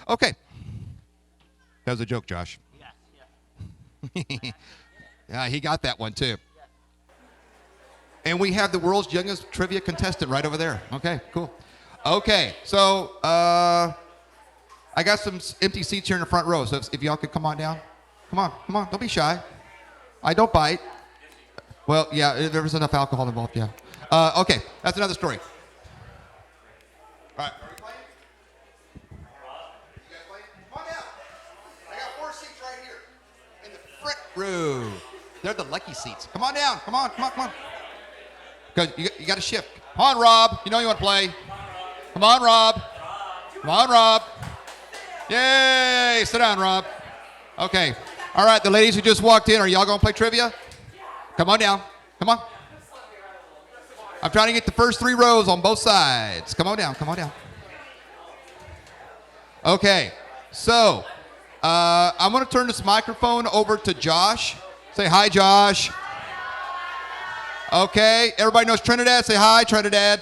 Okay. That was a joke, Josh. Yes. Yeah, he got that one too. And we have the world's youngest trivia contestant right over there. Okay, cool. Okay, so I got some empty seats here in the front row. So if y'all could come on down. Come on. Don't be shy. I don't bite. Well, yeah, there was enough alcohol involved, yeah. Okay, that's another story. All right, are we playing? You guys playing? Come on down. I got 4 seats right here in the front row. They're the lucky seats. Come on down. Come on. Because you got to shift. Come on, Rob. You know you want to play. Come on, Rob. Yay! Sit down, Rob. Okay. All right, the ladies who just walked in, are y'all going to play trivia? Come on down. Come on. I'm trying to get the first 3 rows on both sides. Come on down. Okay. So, I'm going to turn this microphone over to Josh. Say hi, Josh. Okay. Everybody knows Trinidad. Say hi, Trinidad.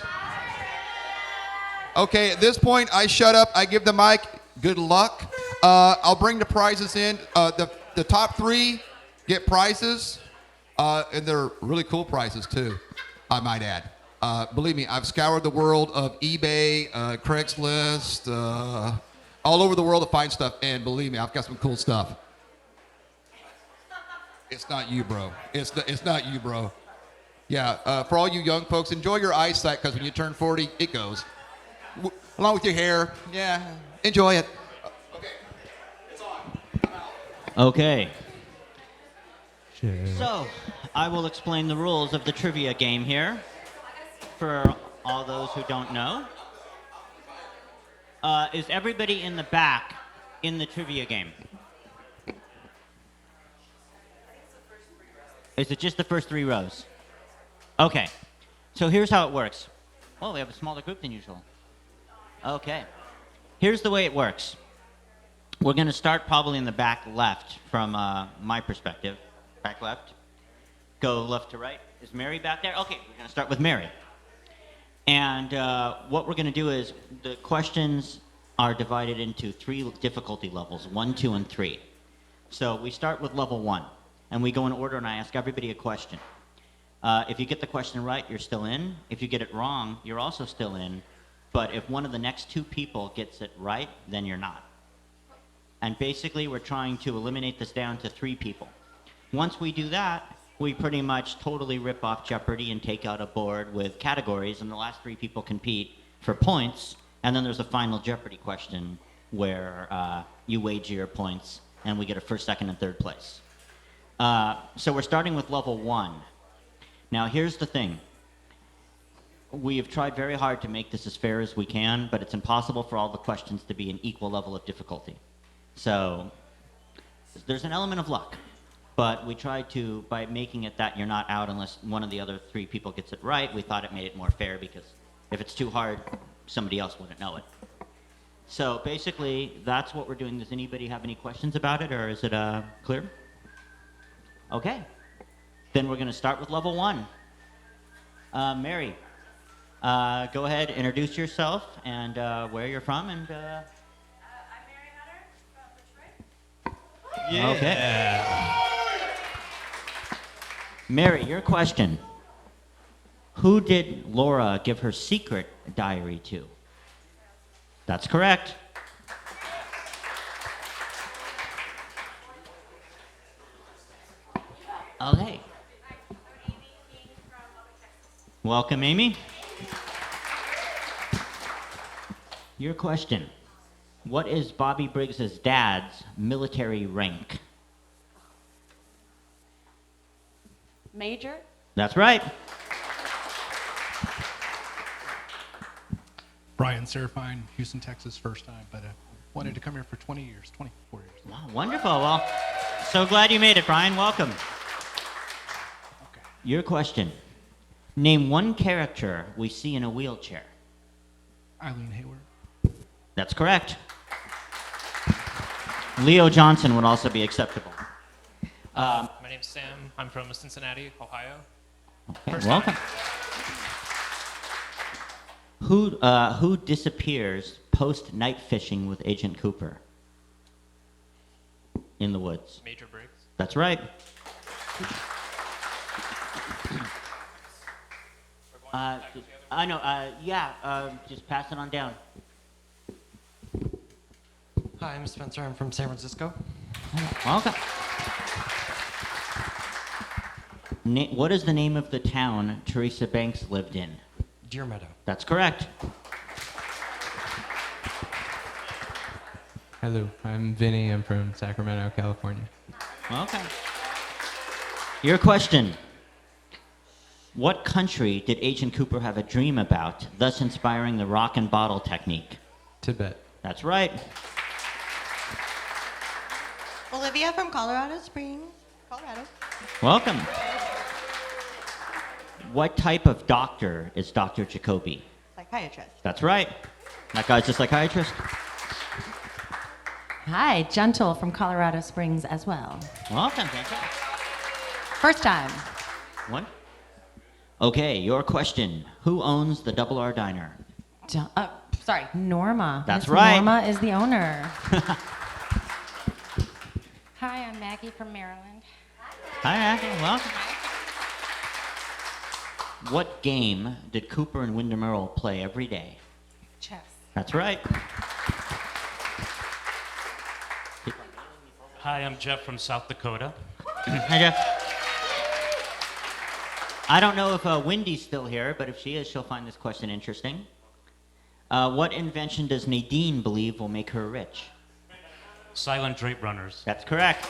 Okay. At this point, I shut up. I give the mic. Good luck. I'll bring the prizes in. The top 3 get prizes, and they're really cool prizes too, I might add. Believe me, I've scoured the world of eBay, Craigslist, all over the world to find stuff, and believe me, I've got some cool stuff. It's not you, bro. It's not you, bro. Yeah, for all you young folks, enjoy your eyesight, because when you turn 40, it goes. Along with your hair. Yeah, enjoy it. Okay, it's on. Okay. So, I will explain the rules of the trivia game here for all those who don't know. Is everybody in the back in the trivia game? Is it just the first 3 rows? Okay. So here's how it works. Oh, we have a smaller group than usual. Okay. Here's the way it works. We're going to start probably in the back left from my perspective. Back left. Go left to right. Is Mary back there? Okay, we're going to start with Mary. And what we're going to do is the questions are divided into 3 difficulty levels, 1, 2, and 3. So we start with level 1, and we go in order, and I ask everybody a question. If you get the question right, you're still in. If you get it wrong, you're also still in. But if one of the next 2 people gets it right, then you're not. And basically, we're trying to eliminate this down to 3 people. Once we do that, we pretty much totally rip off Jeopardy and take out a board with categories, and the last 3 people compete for points, and then there's a final Jeopardy question where you wager your points, and we get a first, second, and third place. So we're starting with level 1. Now, here's the thing. We have tried very hard to make this as fair as we can, but it's impossible for all the questions to be an equal level of difficulty. So there's an element of luck. But we tried to, by making it that you're not out unless one of the other 3 people gets it right, we thought it made it more fair, because if it's too hard, somebody else wouldn't know it. So basically, that's what we're doing. Does anybody have any questions about it, or is it clear? Okay. Then we're going to start with level 1. Mary, go ahead, introduce yourself and where you're from. And I'm Mary Hunter from Detroit. Yeah. Okay. Mary, your question. Who did Laura give her secret diary to? That's correct. Okay. Welcome, Amy. Your question. What is Bobby Briggs's dad's military rank? Major. That's right. Brian Serafine, Houston, Texas, first time, but wanted to come here for 24 years. Wow, wonderful. Well, so glad you made it, Brian. Welcome. Okay. Your question. Name one character we see in a wheelchair. Eileen Hayward. That's correct. Leo Johnson would also be acceptable. My name's Sam. I'm from Cincinnati, Ohio. Okay, First welcome. time. Who disappears post night fishing with Agent Cooper? In the woods. Major Briggs. That's right. I know. Just pass it on down. Hi, I'm Spencer. I'm from San Francisco. Welcome. What is the name of the town Teresa Banks lived in? Deer Meadow. That's correct. Hello, I'm Vinny. I'm from Sacramento, California. Okay. Your question. What country did Agent Cooper have a dream about, thus inspiring the rock and bottle technique? Tibet. That's right. Olivia from Colorado Springs, Colorado. Welcome. What type of doctor is Dr. Jacoby? Psychiatrist. That's right. That guy's a psychiatrist. Hi, Gentle from Colorado Springs as well. Welcome, Gentle. First time. What? Okay, your question. Who owns the Double R Diner? Sorry, Norma. That's Miss right. Norma is the owner. Hi, I'm Maggie from Maryland. Hi, Ashley. Welcome. What game did Cooper and Wyndham Earle play every day? Chess. That's right. Hi, I'm Jeff from South Dakota. Hi, Jeff. I don't know if Wendy's still here, but if she is, she'll find this question interesting. What invention does Nadine believe will make her rich? Silent drape runners. That's correct.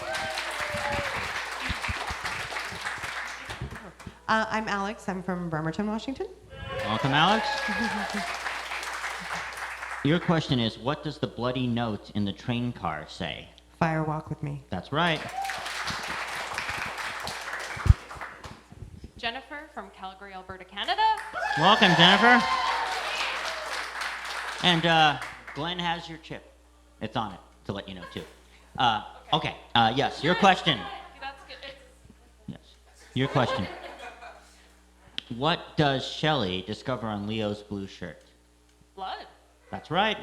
I'm Alex. I'm from Bremerton, Washington. Welcome, Alex. Your question is, what does the bloody note in the train car say? Fire walk with me. That's right. Jennifer from Calgary, Alberta, Canada. Welcome, Jennifer. And Glenn has your chip. It's on it, to let you know, too. Okay, yes, your question. That's good. Yes, your question. What does Shelley discover on Leo's blue shirt? Blood. That's right.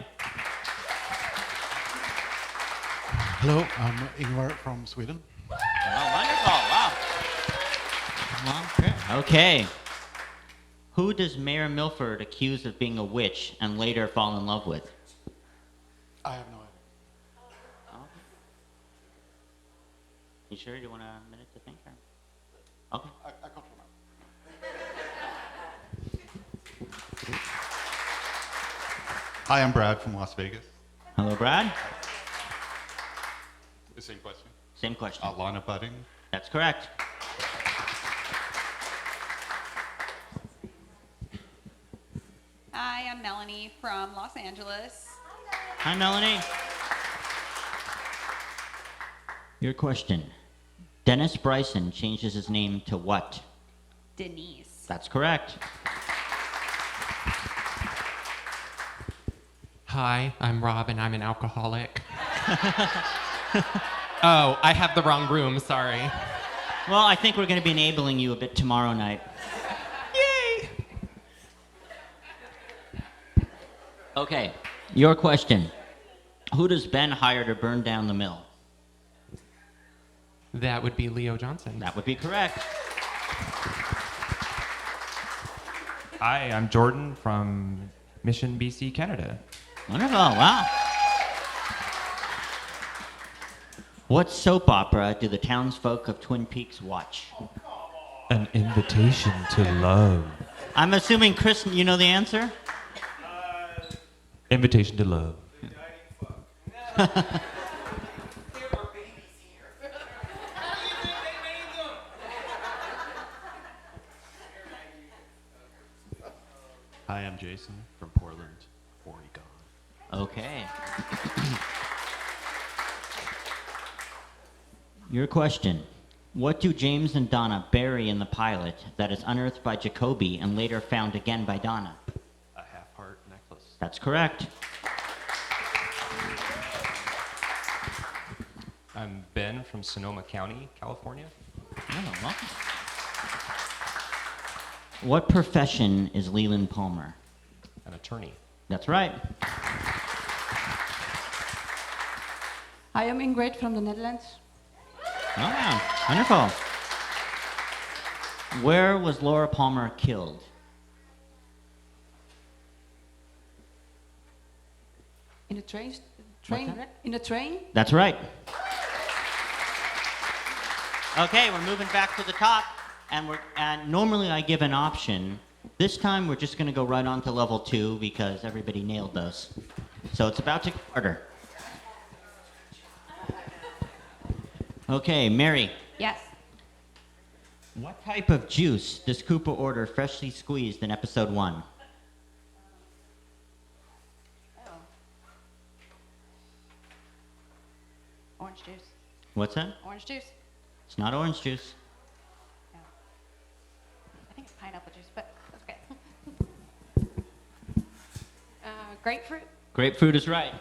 Hello, I'm Ingvar from Sweden. Oh, wonderful. Wow. Okay. Who does Mayor Milford accuse of being a witch and later fall in love with? I have no idea. You sure you want a minute to think? Or? Okay. I can't remember. Hi, I'm Brad from Las Vegas. Hello, Brad. The same question. Same question. Lana Budding. That's correct. Hi, I'm Melanie from Los Angeles. Hi, Melanie. Your question. Dennis Bryson changes his name to what? Denise. That's correct. Hi, I'm Rob, and I'm an alcoholic. Oh, I have the wrong room, sorry. Well, I think we're going to be enabling you a bit tomorrow night. Yay! Okay, your question. Who does Ben hire to burn down the mill? That would be Leo Johnson. That would be correct. Hi, I'm Jordan from Mission, BC, Canada. Wonderful, wow. What soap opera do the townsfolk of Twin Peaks watch? An invitation to love. I'm assuming, Chris, you know the answer? Invitation to love. Hi, I'm Jason from Portland, Oregon. Okay. Your question. What do James and Donna bury in the pilot that is unearthed by Jacoby and later found again by Donna? A half-heart necklace. That's correct. I'm Ben from Sonoma County, California. Oh, welcome. What profession is Leland Palmer? An attorney. That's right. Hi, I'm Ingrid from the Netherlands. Oh, yeah. Wonderful. Where was Laura Palmer killed? In a train? What's that? In a train? That's right. Okay, we're moving back to the top, and normally I give an option. This time we're just going to go right on to level 2 because everybody nailed those. So it's about to get harder. Okay, Mary. Yes. What type of juice does Cooper order freshly squeezed in episode 1? Orange juice. What's that? Orange juice. It's not orange juice. I think it's pineapple juice, but that's okay. Grapefruit. Grapefruit is right.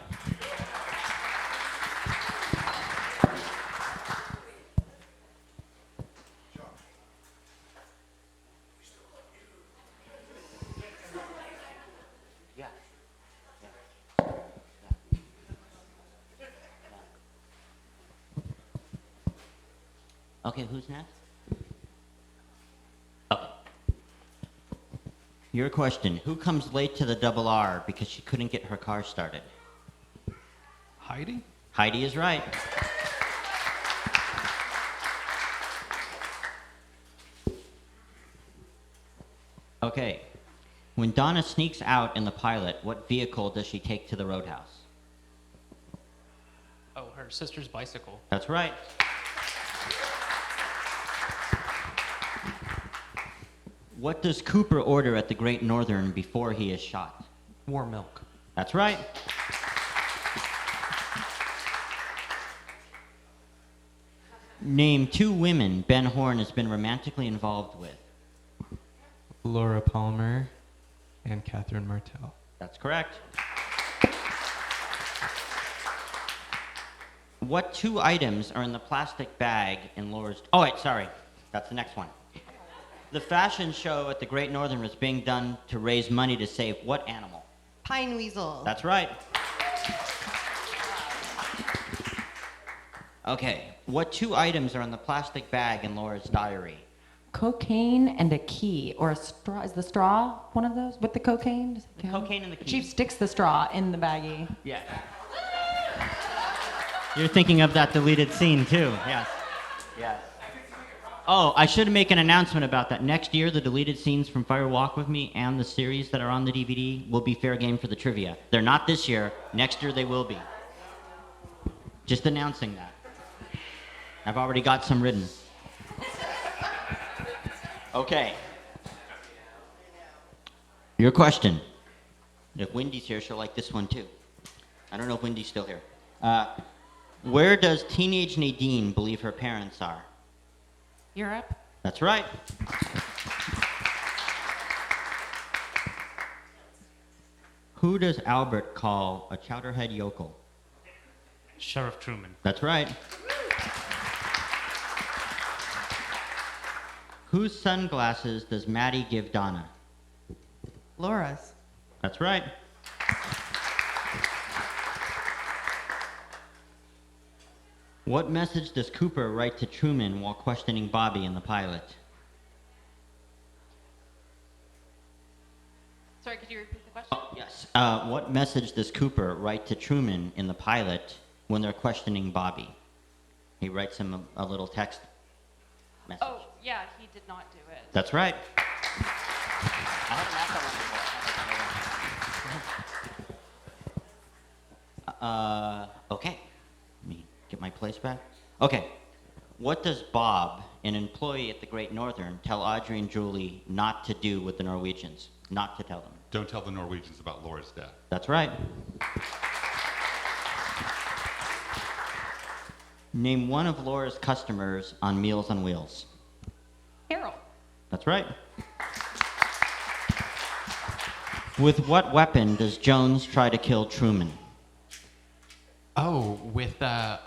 Okay, who's next? Okay. Your question. Who comes late to the double R because she couldn't get her car started? Heidi? Heidi is right. Okay. When Donna sneaks out in the pilot, what vehicle does she take to the roadhouse? Oh, her sister's bicycle. That's right. What does Cooper order at the Great Northern before he is shot? Warm milk. That's right. Name 2 women Ben Horn has been romantically involved with. Laura Palmer and Catherine Martell. That's correct. What 2 items are in the plastic bag in Laura's... Oh, wait, sorry. That's the next one. The fashion show at the Great Northern was being done to raise money to save what animal? Pine weasel. That's right. Okay. What 2 items are in the plastic bag in Laura's diary? Cocaine and a key, or a straw. Is the straw one of those with the cocaine? Does it The count? cocaine and the key. Chief sticks the straw in the baggie. Yeah. You're thinking of that deleted scene too. Yes. Yes. Oh, I should make an announcement about that. Next year, the deleted scenes from Fire Walk With Me and the series that are on the DVD will be fair game for the trivia. They're not this year. Next year, they will be. Just announcing that. I've already got some written. Okay. Your question. If Wendy's here, she'll like this one too. I don't know if Wendy's still here. Where does teenage Nadine believe her parents are? Europe. That's right. Who does Albert call a chowderhead yokel? Sheriff Truman. That's right. Whose sunglasses does Maddie give Donna? Laura's. That's right. What message does Cooper write to Truman while questioning Bobby in the pilot? Sorry, could you repeat the question? Oh, yes. What message does Cooper write to Truman in the pilot when they're questioning Bobby? He writes him a little text message. Oh, yeah, he did not do it. That's right. Okay. Let me get my place back. Okay. What does Bob, an employee at the Great Northern, tell Audrey and Julie not to do with the Norwegians? Not to tell them. Don't tell the Norwegians about Laura's death. That's right. Name one of Laura's customers on Meals on Wheels. Harold. That's right. With what weapon does Jones try to kill Truman? Oh, with the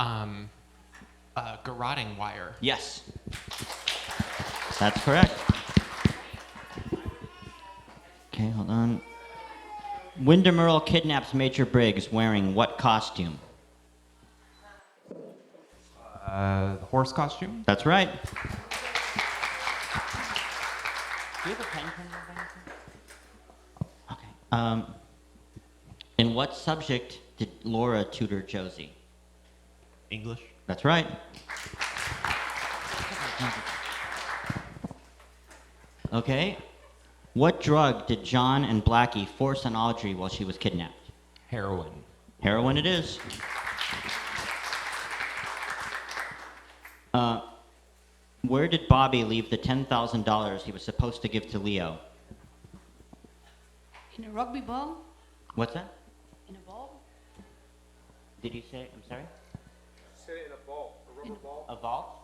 garroting wire. Yes. That's correct. Okay, hold on. Wyndham Earle kidnaps Major Briggs wearing what costume? The horse costume? That's right. Do you have a pen from your Okay. In what subject did Laura tutor Josie? English? That's right. Okay. What drug did John and Blackie force on Audrey while she was kidnapped? Heroin. Heroin it is. Where did Bobby leave the $10,000 he was supposed to give to Leo? In a rugby ball? What's that? In a ball? Did you say? I'm sorry. Sit in a ball, a rubber ball. A vault?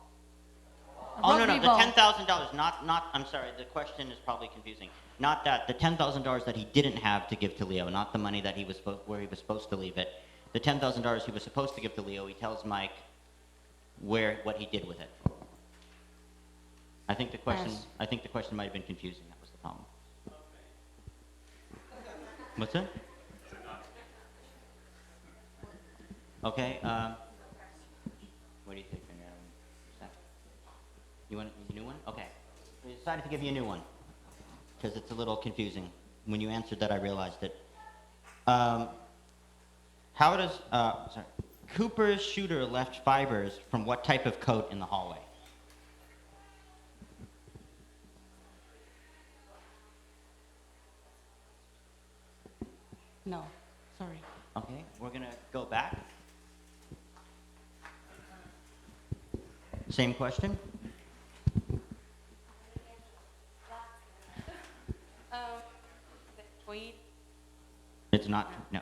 A Oh no, rugby the ball. $10,000. Not. I'm sorry. The question is probably confusing. Not that. The $10,000 that he didn't have to give to Leo. Not the money that he was where he was supposed to leave it. The $10,000 he was supposed to give to Leo. He tells Mike what he did with it. I think the question. Pass. I think the question might have been confusing. That was the problem. What's that? Okay. What do you think? You want a new one? Okay. We decided to give you a new one because it's a little confusing. When you answered that, I realized it. How does Cooper's shooter left fibers from what type of coat in the hallway? No, sorry. Okay, we're gonna go back. Same question. The tweed. It's not. No.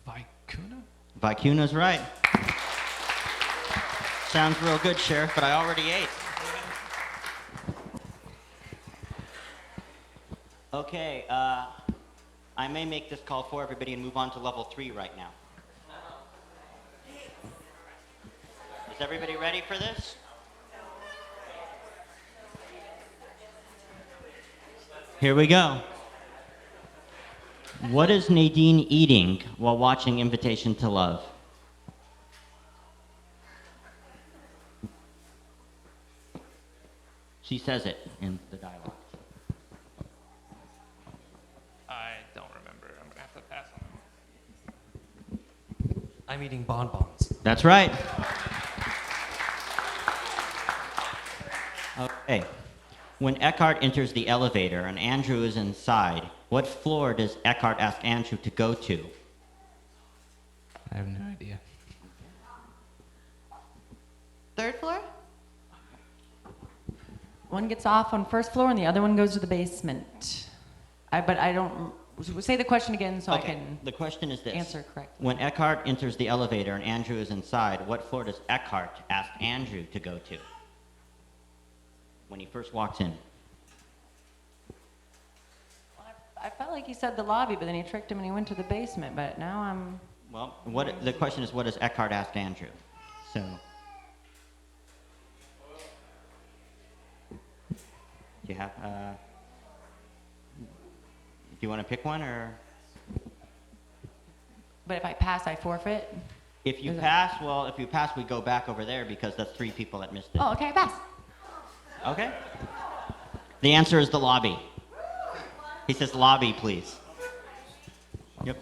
Vicuna? Vicuna's right. Sounds real good, Sheriff, but I already ate. Okay, I may make this call for everybody and move on to level 3 right now. Is everybody ready for this? Here we go. What is Nadine eating while watching Invitation to Love? She says it in the dialogue. I don't remember. I'm gonna have to pass on I'm eating bonbons. That's right. Okay. When Eckhart enters the elevator and Andrew is inside, what floor does Eckhart ask Andrew to go to? I have no idea. Third floor? One gets off on first floor and the other one goes to the basement. But I don't. Say the question again so I can The question is this. answer correctly. When Eckhart enters the elevator and Andrew is inside, what floor does Eckhart ask Andrew to go to? When he first walks in. I felt like he said the lobby, but then he tricked him and he went to the basement. But now I'm. Well, the question is, what does Eckhart ask Andrew? So. Do you have, do you want to pick one or? But if I pass, I forfeit. If you pass, well, if you pass, we go back over there because that's 3 people that missed it. Oh, okay, I pass. Okay. The answer is the lobby. He says lobby, please. Yep.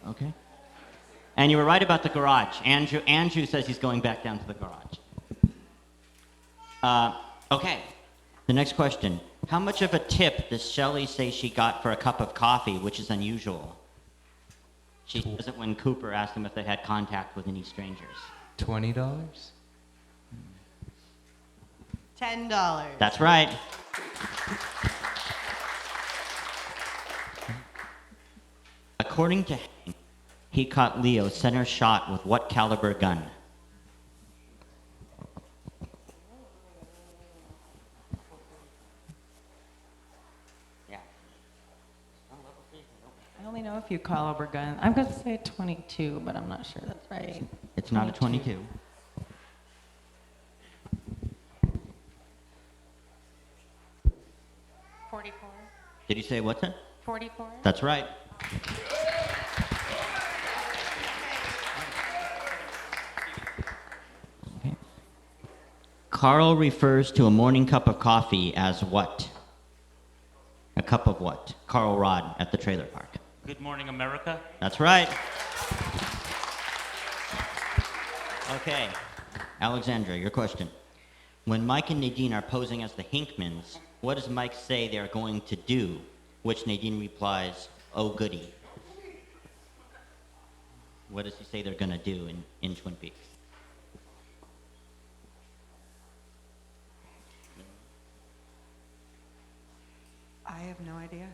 Okay. And you were right about the garage. Andrew says he's going back down to the garage. Okay. The next question. How much of a tip does Shelley say she got for a cup of coffee, which is unusual? She does it when Cooper asked them if they had contact with any strangers. $20? $10. That's right. According to Hank, he caught Leo center shot with what caliber gun? Yeah. I only know a few caliber guns. I'm going to say 22, but I'm not sure that's right. It's not a 22. $44. Did you say what's it? 44. That's right. Okay. Carl refers to a morning cup of coffee as what? A cup of what? Carl Rod at the trailer park. Good morning, America. That's right. Okay. Alexandra, your question. When Mike and Nadine are posing as the Hinkmans, what does Mike say they're going to do? Which Nadine replies, oh goody. What does he say they're going to do in Twin Peaks? I have no idea.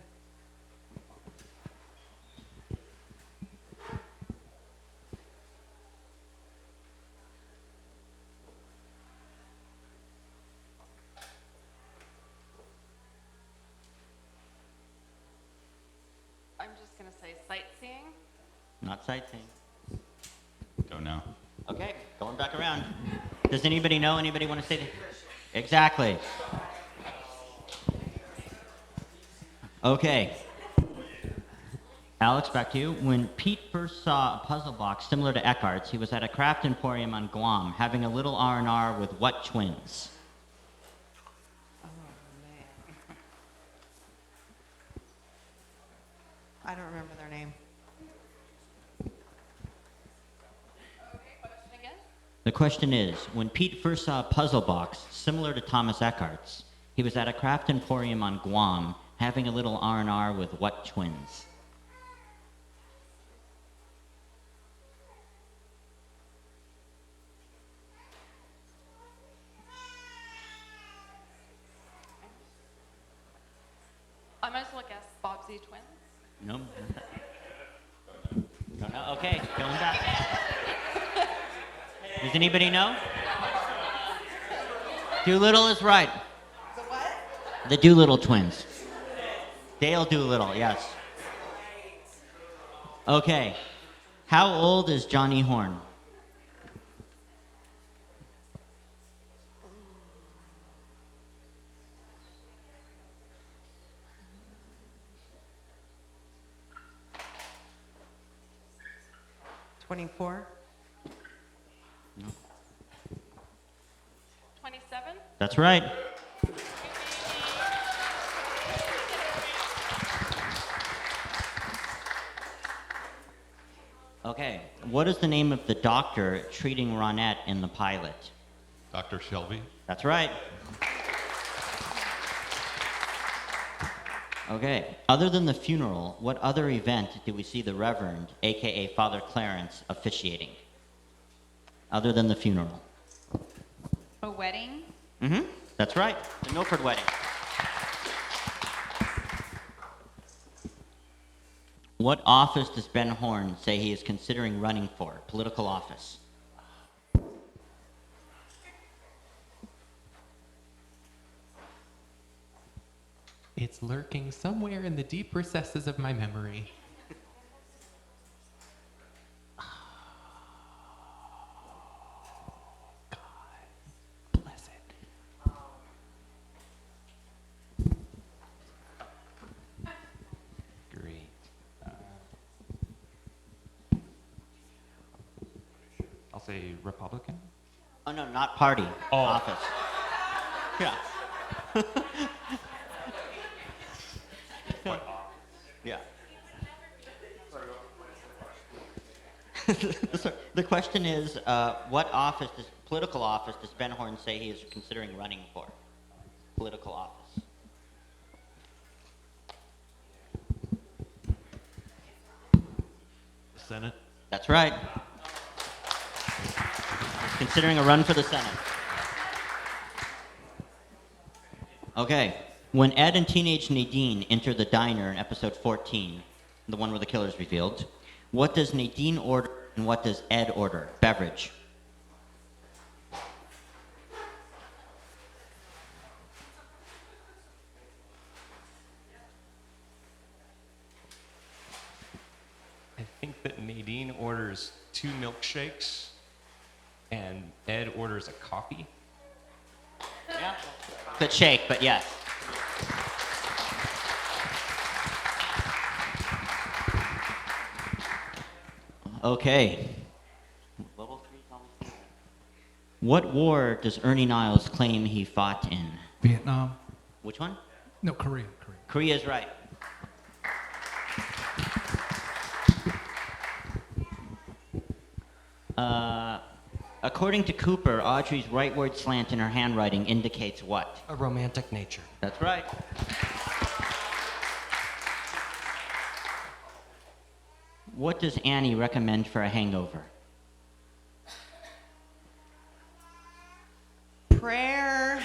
I'm just going to say sightseeing. Not sightseeing. Don't know. Okay, going back around. Does anybody know? Anybody want to say that? Exactly. Okay. Alex, back to you. When Pete first saw a puzzle box similar to Eckhart's, he was at a craft emporium on Guam, having a little R&R with what twins? Oh, man. I don't remember their name. Again? The question is, when Pete first saw a puzzle box similar to Thomas Eckhart's, he was at a craft emporium on Guam, having a little R&R with what twins? I might as well guess Bobbsey twins. No? No. Okay, going back. Does anybody know? Doolittle is right. The what? The Doolittle twins. Dale Doolittle, yes. Okay. How old is Johnny Horn? No. 24. 27. That's right. Okay. What is the name of the doctor treating Ronette in the pilot? Dr. Shelby? That's right. Okay. Other than the funeral, what other event do we see the Reverend, aka Father Clarence, officiating? Other than the funeral. A wedding. Mm-hmm. That's right. The Milford wedding. What office does Ben Horn say he is considering running for? Political office. It's lurking somewhere in the deep recesses of my memory. God bless it. Great. I'll say Republican. Oh, no, not party. Oh. Office. Yeah. Yeah. The question is, what political office does Ben Horn say he is considering running for? Political office. The Senate? That's right. He's considering a run for the Senate. Okay. When Ed and teenage Nadine enter the diner in episode 14, the one where the killer's revealed, what does Nadine order and what does Ed order? Beverage. I think that Nadine orders 2 milkshakes and Ed orders a coffee. Yeah. Good shake, but yes. Okay. Level 3 is almost there. What war does Ernie Niles claim he fought in? Vietnam. Which one? No, Korea. Korea's right. According to Cooper, Audrey's rightward slant in her handwriting indicates what? A romantic nature. That's right. What does Annie recommend for a hangover? Prayer.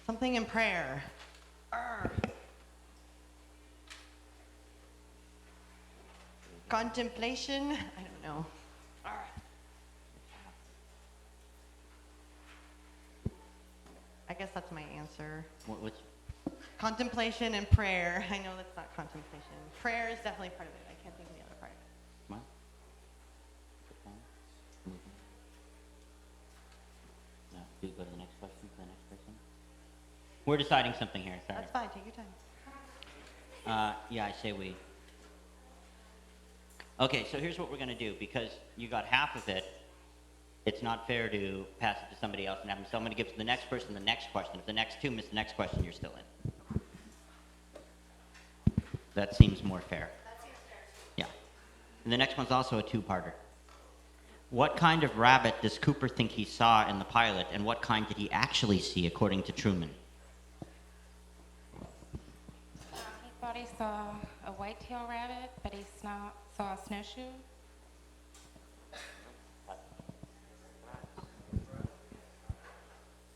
Something in prayer. Contemplation? I don't know. I guess that's my answer. What's Contemplation and prayer. I know that's not contemplation. Prayer is definitely part of it. I can't think of the other part. Come on. No, do you go to the next question for the next person? We're deciding something here. Sorry. That's fine. Take your time. Yeah, I say we. Okay, so here's what we're going to do. Because you got half of it, it's not fair to pass it to somebody else and have them. So I'm going to give to the next person the next question. If the next two miss the next question, you're still in. That seems more fair. That seems fair. Yeah. And the next one's also a two-parter. What kind of rabbit does Cooper think he saw in the pilot, and what kind did he actually see, according to Truman? He thought he saw a white-tailed rabbit, but he saw a snowshoe.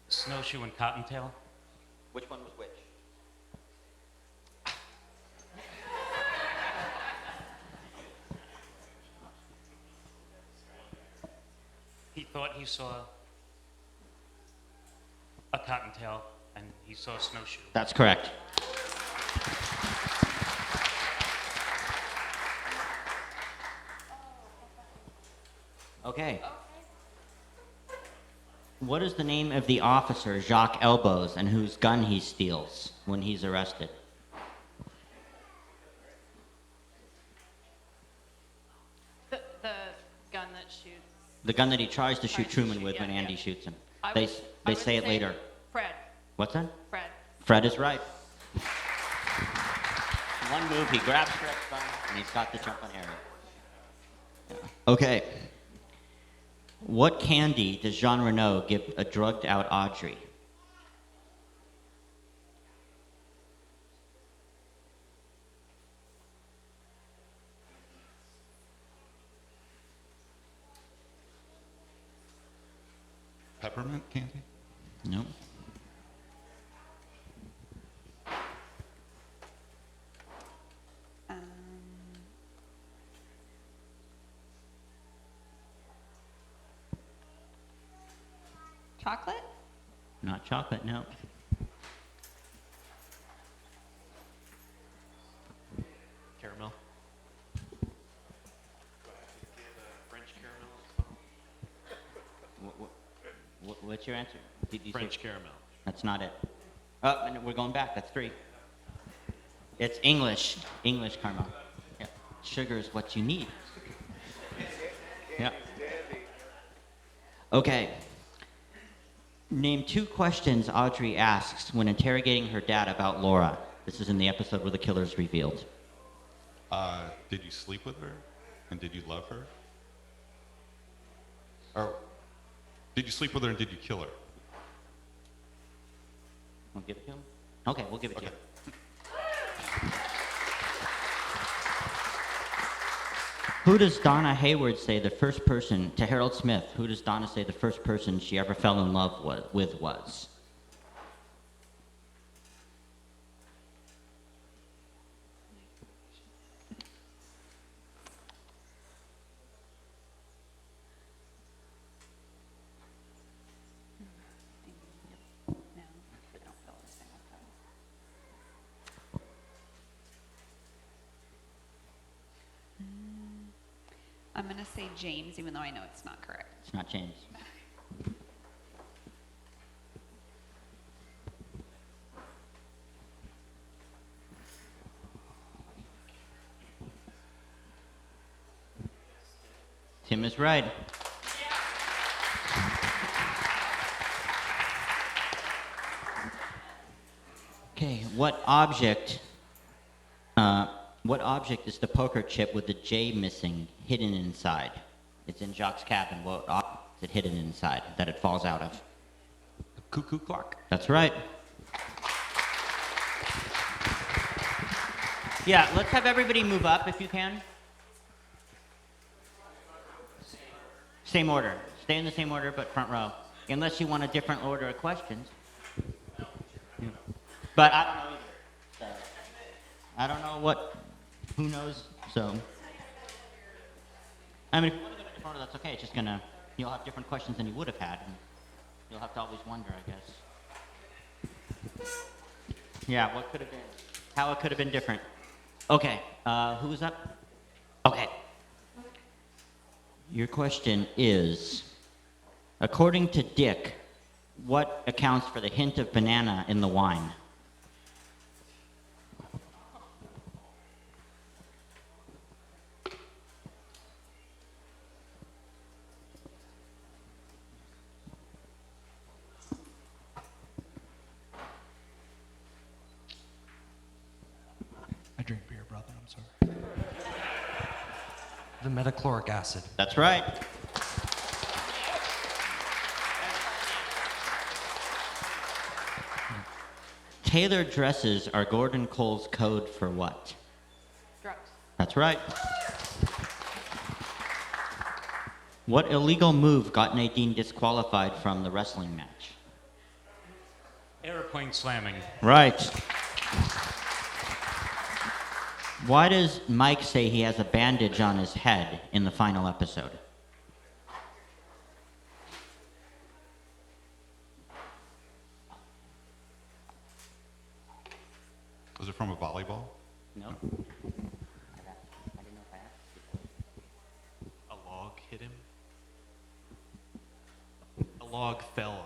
Snowshoe and cottontail? Which one was which? He thought he saw a cottontail, and he saw a snowshoe. That's correct. Okay. What is the name of the officer Jacques elbows and whose gun he steals when he's arrested? The gun that shoots. The gun that he tries to shoot Truman with when Andy shoots him. They say it later. Fred. What's that? Fred. Fred is right. One move, he grabs Fred's gun, and he's got the jump on Harry. Yeah. Okay. What candy does Jean Reno give a drugged-out Audrey? Peppermint candy? No. Chocolate? Not chocolate, no. Caramel. French caramel as well. What's your answer? Did you French say? caramel. That's not it. Oh, and we're going back. That's 3. It's English. English caramel. Yeah. Sugar is what you need. Yeah. Okay. Name 2 questions Audrey asks when interrogating her dad about Laura. This is in the episode where the killer is revealed. Did you sleep with her? And did you love her? Or did you sleep with her and did you kill her? We'll give it to him? Okay, we'll give it to you. Who does Donna Hayward say the first person, to Harold Smith, who does Donna say the first person she ever fell in love with was? I'm going to say James, even though I know it's not correct. It's not James. Tim is right. Okay, what object is the poker chip with the J missing hidden inside? It's in Jacques' cabin. What object is it hidden inside that it falls out of? The cuckoo clock. That's right. Yeah, let's have everybody move up if you can. Same order. Stay in the same order, but front row. Unless you want a different order of questions. Yeah. But I don't know either. So, I don't know who knows, so. I mean, if you want to go to a different order, that's okay. It's just you'll have different questions than you would have had. And you'll have to always wonder, I guess. Yeah, what could have been, how it could have been different. Okay, who's up? Okay. Your question is, according to Dick, what accounts for the hint of banana in the wine? I drink beer, brother. I'm sorry. The metachloric acid. That's right. Tailored dresses are Gordon Cole's code for what? Drugs. That's right. What illegal move got Nadine disqualified from the wrestling match? Airplane slamming. Right. Why does Mike say he has a bandage on his head in the final episode? Was it from a volleyball? No. I didn't know if I asked. A log hit him. A log fell on him.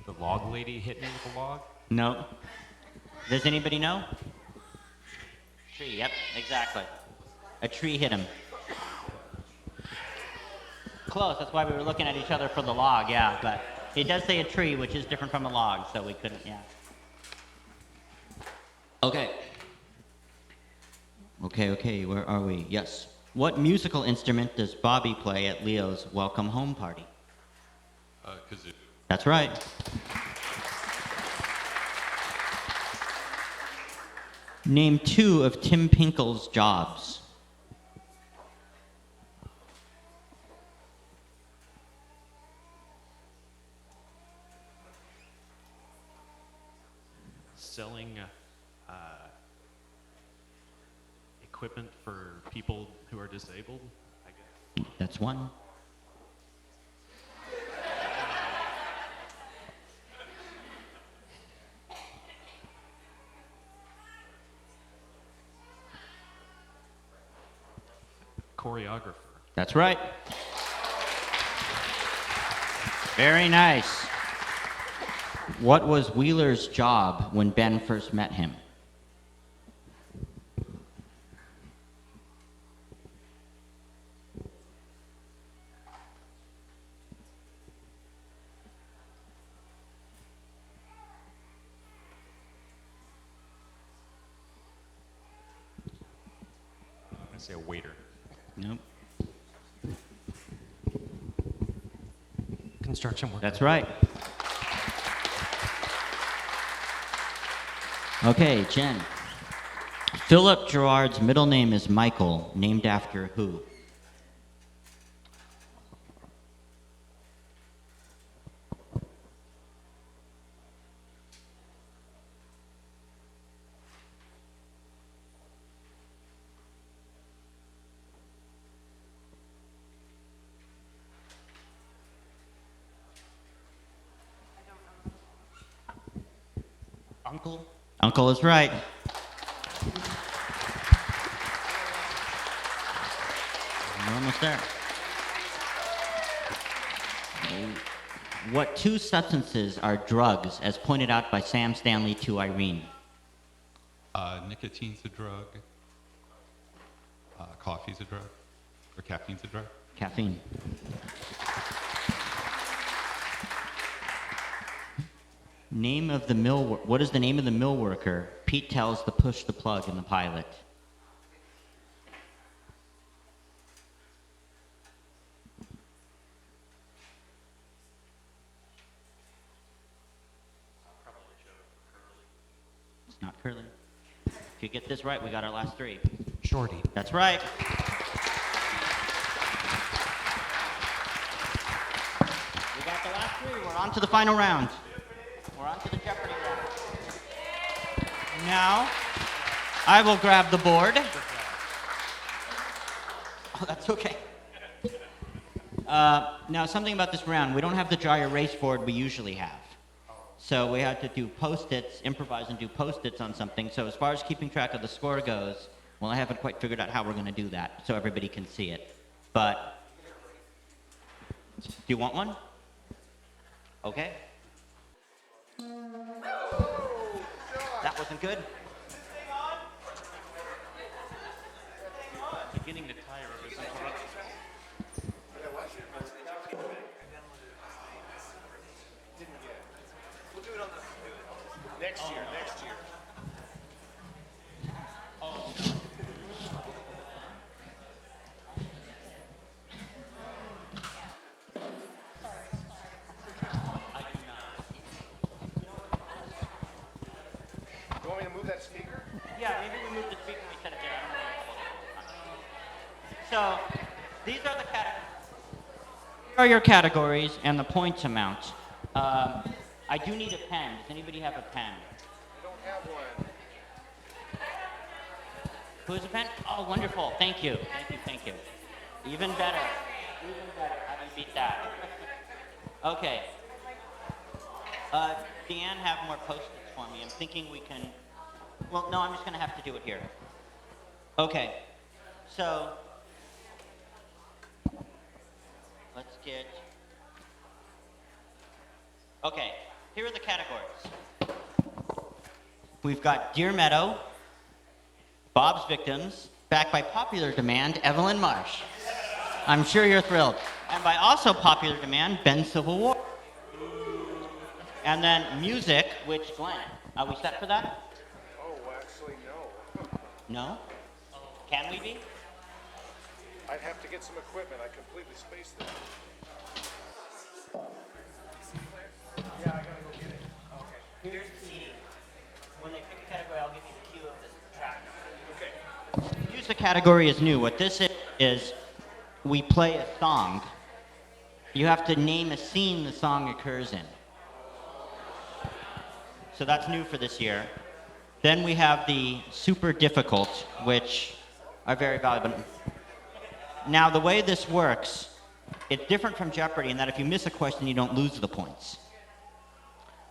The log lady hit me with a log? No. Does anybody know? Tree, yep, exactly. A tree hit him. Close, that's why we were looking at each other for the log, yeah, but it does say a tree, which is different from a log, so we couldn't, yeah. Okay. Okay, where are we? Yes. What musical instrument does Bobby play at Leo's welcome home party? Kazoo. That's right. Name 2 of Tim Pinkle's jobs. Selling equipment for people who are disabled, I guess. That's one. Choreographer. That's right. Very nice. What was Wheeler's job when Ben first met him? I'm going to say a waiter. Nope. Construction worker. That's right. Okay, Jen. Philip Gerard's middle name is Michael, named after who? Uncle? Uncle is right. We're almost there. What two substances are drugs, as pointed out by Sam Stanley to Irene? Nicotine's a drug. Coffee's a drug. Or caffeine's a drug. Caffeine. What is the name of the mill worker Pete tells to push the plug in the pilot? It's not Curly. If you get this right, we got our last three. Shorty. That's right. We got the last three. We're on to the final round. We're on to the Jeopardy round. Now, I will grab the board. Oh, that's okay. Now, something about this round. We don't have the dry erase board we usually have. So we had to do post-its, improvise and do post-its on something. So as far as keeping track of the score goes, well, I haven't quite figured out how we're going to do that so everybody can see it. But, do you want one? Okay. That wasn't good. Beginning to tire of his interruptions. We'll do it on the next year. You want me to move that speaker? Yeah, maybe we move the speaker and we set it there. So, these are the categories. Here are your categories and the points amount. I do need a pen. Does anybody have a pen? I don't have one. Who has a pen? Oh, wonderful. Thank you. Thank you. Even better. How do you beat that? Okay. Deanne, have more post-its for me. I'm thinking we can... Well, no, I'm just going to have to do it here. Okay. So, let's get... Okay. Here are the categories. We've got Deer Meadow, Bob's Victims, backed by popular demand, Evelyn Marsh. I'm sure you're thrilled. And by also popular demand, Ben Civil War. And then music, which Glenn. Are we set for that? Oh, actually, no. No? Can we be? I'd have to get some equipment. I completely spaced it. Yeah, I gotta go get it. Okay. Here's the CD. When they pick a category, I'll give you the cue of this track. Okay. Use the category as new. What this is we play a song. You have to name a scene the song occurs in. So that's new for this year. Then we have the super difficult, which are very valuable. Now, the way this works, it's different from Jeopardy in that if you miss a question, you don't lose the points.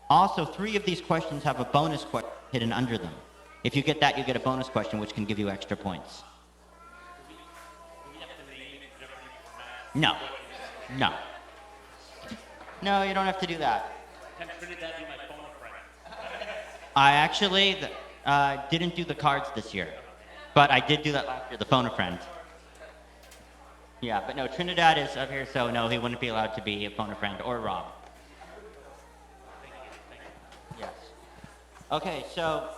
Also, 3 of these questions have a bonus question hidden under them. If you get that, you get a bonus question, which can give you extra points. No. No. No, you don't have to do that. Can Trinidad be my phone friend? I actually didn't do the cards this year, but I did do that last year, the phone a friend. Yeah, but no, Trinidad is up here, so no, he wouldn't be allowed to be a phone a friend, or Rob. Yes. Okay, so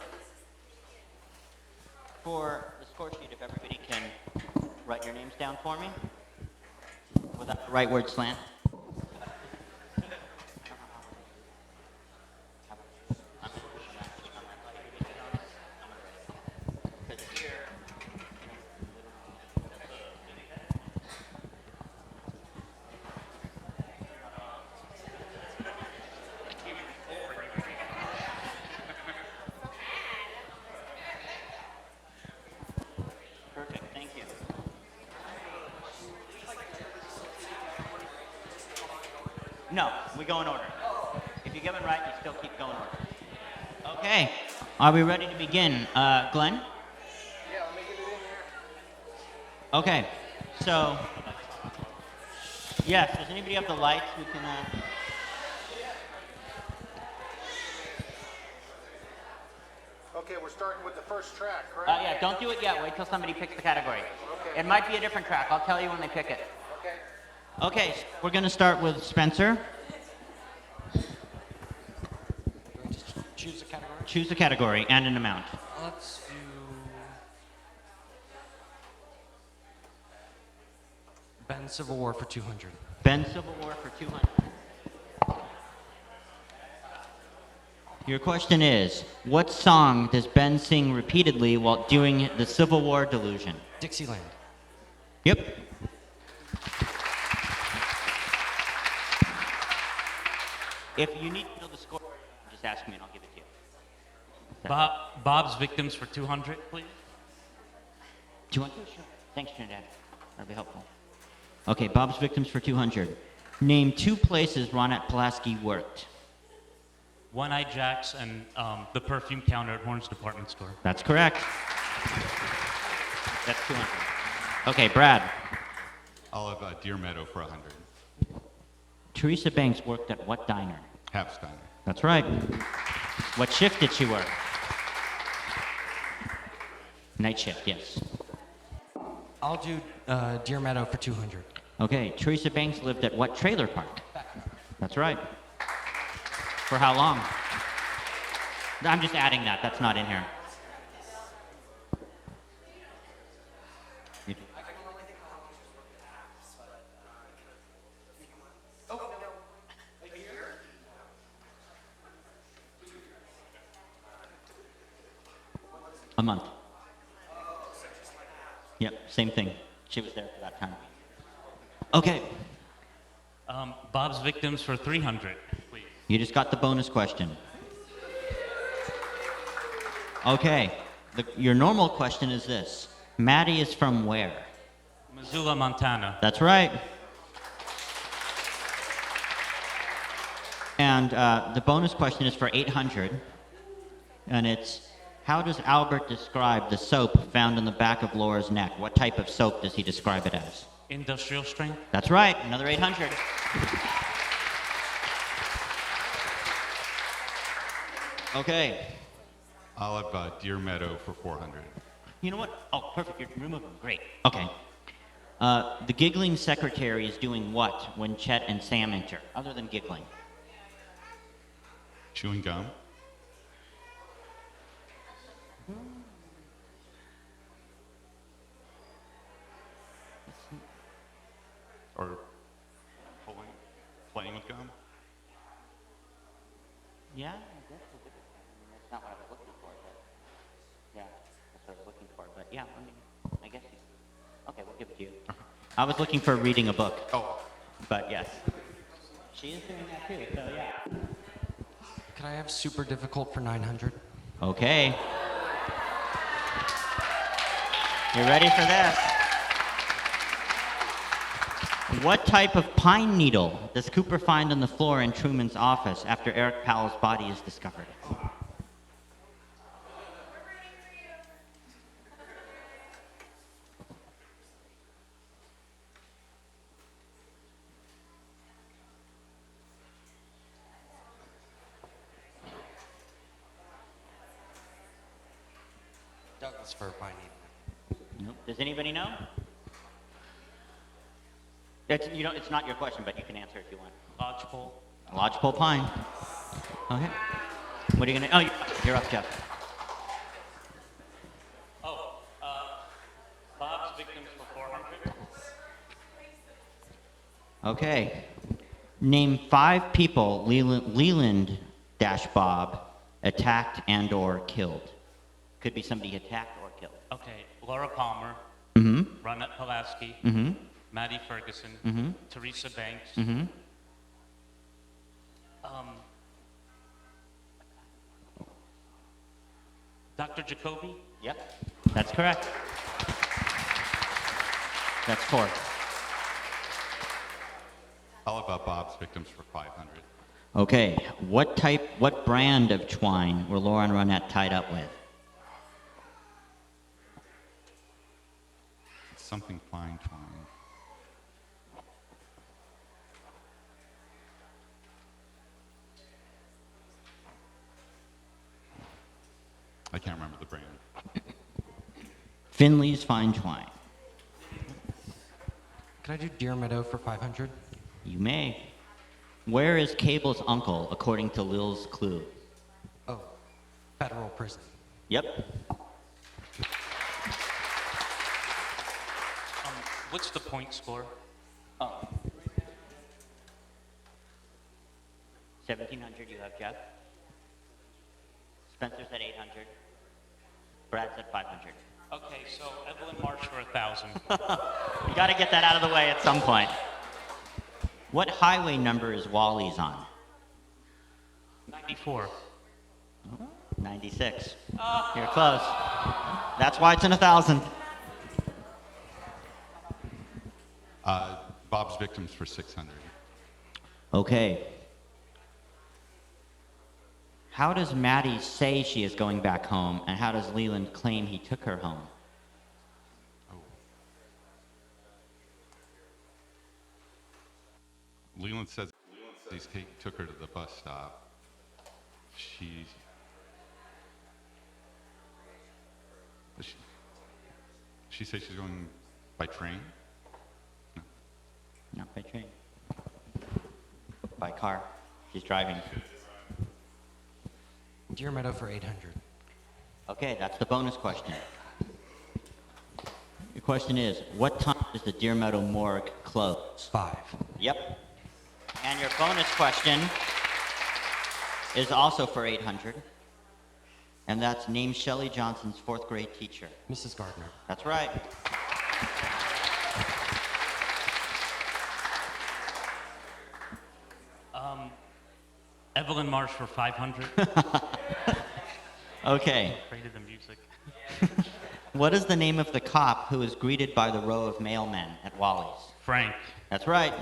for the score sheet, if everybody can write your names down for me, without the right word slant. Perfect, thank you. No, we go in order. If you get one right, you still keep going order. Okay, are we ready to begin? Glenn? Yeah, let me get it in here. Okay, so, yes, does anybody have the lights? We can, Okay, we're starting with the first track, correct? Yeah, don't do it yet. Wait till somebody picks the category. Okay. It might be a different track. I'll tell you when they pick it. Okay. Okay, we're going to start with Spencer. Choose a category. Choose a category and an amount. Let's do Ben Civil War for 200. Ben Civil War for 200. Your question is, what song does Ben sing repeatedly while doing the Civil War delusion? Dixieland. Yep. If you need to know the score, just ask me and I'll give it to you. Bob's Victims for 200, please. 200? Sure. Thanks, Trinidad. That'll be helpful. Okay, Bob's Victims for 200. Name 2 places Ronette Pulaski worked. One-Eye Jacks and the perfume counter at Horn's department store. That's correct. That's 200. Okay, Brad. I'll have Deer Meadow for 100. Teresa Banks worked at what diner? Half Steiner. That's right. What shift did she work? Night shift, yes. I'll do Deer Meadow for 200. Okay, Teresa Banks lived at what trailer park? That's right. For how long? I'm just adding that. That's not in here. A month. Yep, same thing. She was there for that time. Okay, Bob's Victims for 300, please. you just got the bonus question. Okay, your normal question is this. Maddie is from where? Missoula, Montana. That's right. And the bonus question is for 800. And it's, how does Albert describe the soap found in the back of Laura's neck? What type of soap does he describe it as? Industrial strength. That's right, another 800. Okay. I'll have Deer Meadow for 400. You know what? Oh, perfect, you're removing them. Great. Okay. The giggling secretary is doing what when Chet and Sam enter, other than giggling? Chewing gum. Or playing with gum. Yeah, I guess we'll give it. I mean, that's not what I was looking for, but yeah, that's what I was looking for. But yeah, I mean, I guess you. Okay, we'll give it to you. I was looking for reading a book. Oh. But yes, she is doing that too. So yeah. Could I have super difficult for 900? Okay. You ready for this? What type of pine needle does Cooper find on the floor in Truman's office after Eric Powell's body is discovered? Douglas fir pine needle. Nope. Does anybody know? It's not your question, but you can answer if you want. Lodgepole. Lodgepole pine. Okay. What are you gonna? Oh, you're up, Jeff. Bob's Victims for 400. Okay. Name 5 people Leland-Bob attacked and/or killed. Could be somebody attacked or killed. Okay, Laura Palmer. Mm-hmm. Ronette Pulaski. Mm-hmm. Maddie Ferguson. Mm-hmm. Teresa Banks. Mm-hmm. Dr. Jacoby. Yep. That's correct. That's 4. I'll have Bob's Victims for 500. Okay. What brand of twine were Laura and Ronette tied up with? Something fine twine. I can't Finley's Fine Twine. Could I do Deer Meadow for 500? You may. Where is Cable's uncle, according to Lil's clue? Oh, federal prison. Yep. What's the point score? Oh. 1,700, you have Jeff. Spencer's at 800. Brad's at 500. Okay, so Evelyn Marsh for 1,000. You got to get that out of the way at some point. What highway number is Wally's on? 94. 96. You're close. That's why it's in 1,000. Bob's Victims for 600. Okay. How does Maddie say she is going back home, and how does Leland claim he took her home? Leland says he took her to the bus stop. She said she's going by train? No. Not by train. By car. She's driving. Deer Meadow for 800. Okay, that's the bonus question. Your question is, what time does the Deer Meadow morgue close? 5. Yep. And your bonus question is also for 800. And that's name Shelley Johnson's 4th grade teacher. Mrs. Gardner. That's right. Evelyn Marsh for 500. Okay. Afraid of the music. What is the name of the cop who is greeted by the row of mailmen at Wally's? Frank. That's right.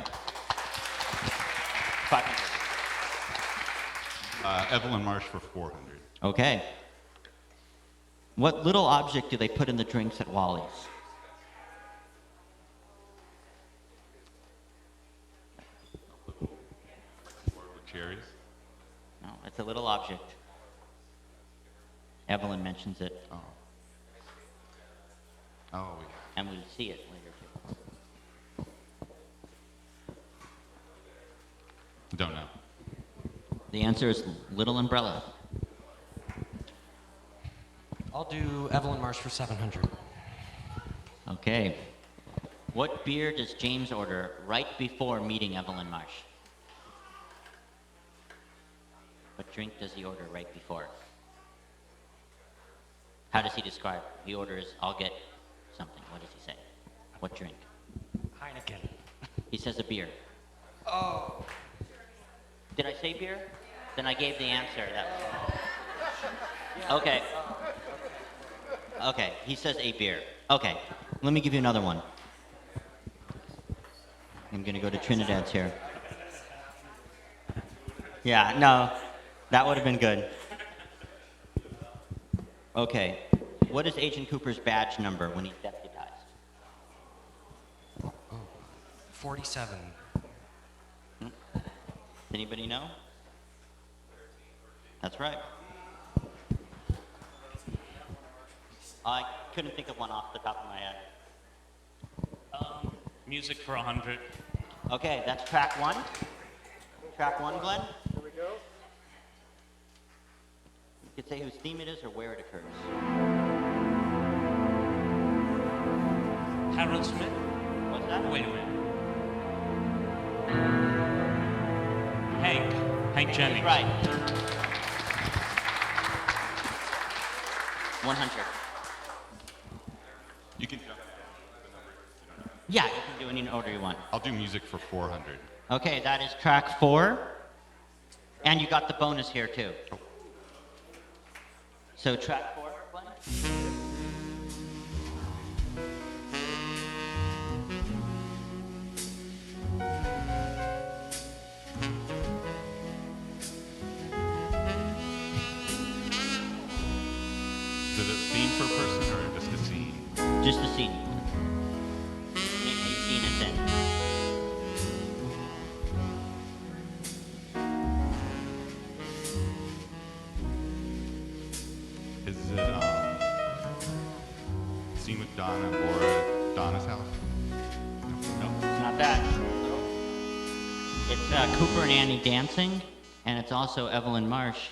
500. Evelyn Marsh for 400. Okay. What little object do they put in the drinks at Wally's? Cherries? No, it's a little object. Evelyn mentions it. Oh. Oh, yeah. And we see it later too. Don't know. The answer is little umbrella. I'll do Evelyn Marsh for 700. Okay. What beer does James order right before meeting Evelyn Marsh? What drink does he order right before? How does he describe? He orders, I'll get something. What does he say? What drink? Heineken. He says a beer. Oh. Did I say beer? Then I gave the answer. Okay. Okay, he says a beer. Okay, let me give you another one. I'm gonna go to Trinidad's here. Yeah, no, that would have been good. Okay, what is Agent Cooper's badge number when he's deputized? 47. Does anybody know? That's right. I couldn't think of one off the top of my head. Music for 100. Okay, that's track 1. Track 1, Glenn. Here we go. You could say whose theme it is or where it occurs. Harold Smith. What's that? Wait a minute. Hank Jennings. Right. 100. You can jump. Yeah, you can do any order you want. I'll do music for 400. Okay, that is track 4. And you got the bonus here too. So track 4, Glenn? Is it a theme for a person or just a scene? Just the scene. Name a scene it's in. Is it scene with Donna and Laura at Donna's house? No, it's not that. It's Cooper and Annie dancing, and it's also Evelyn Marsh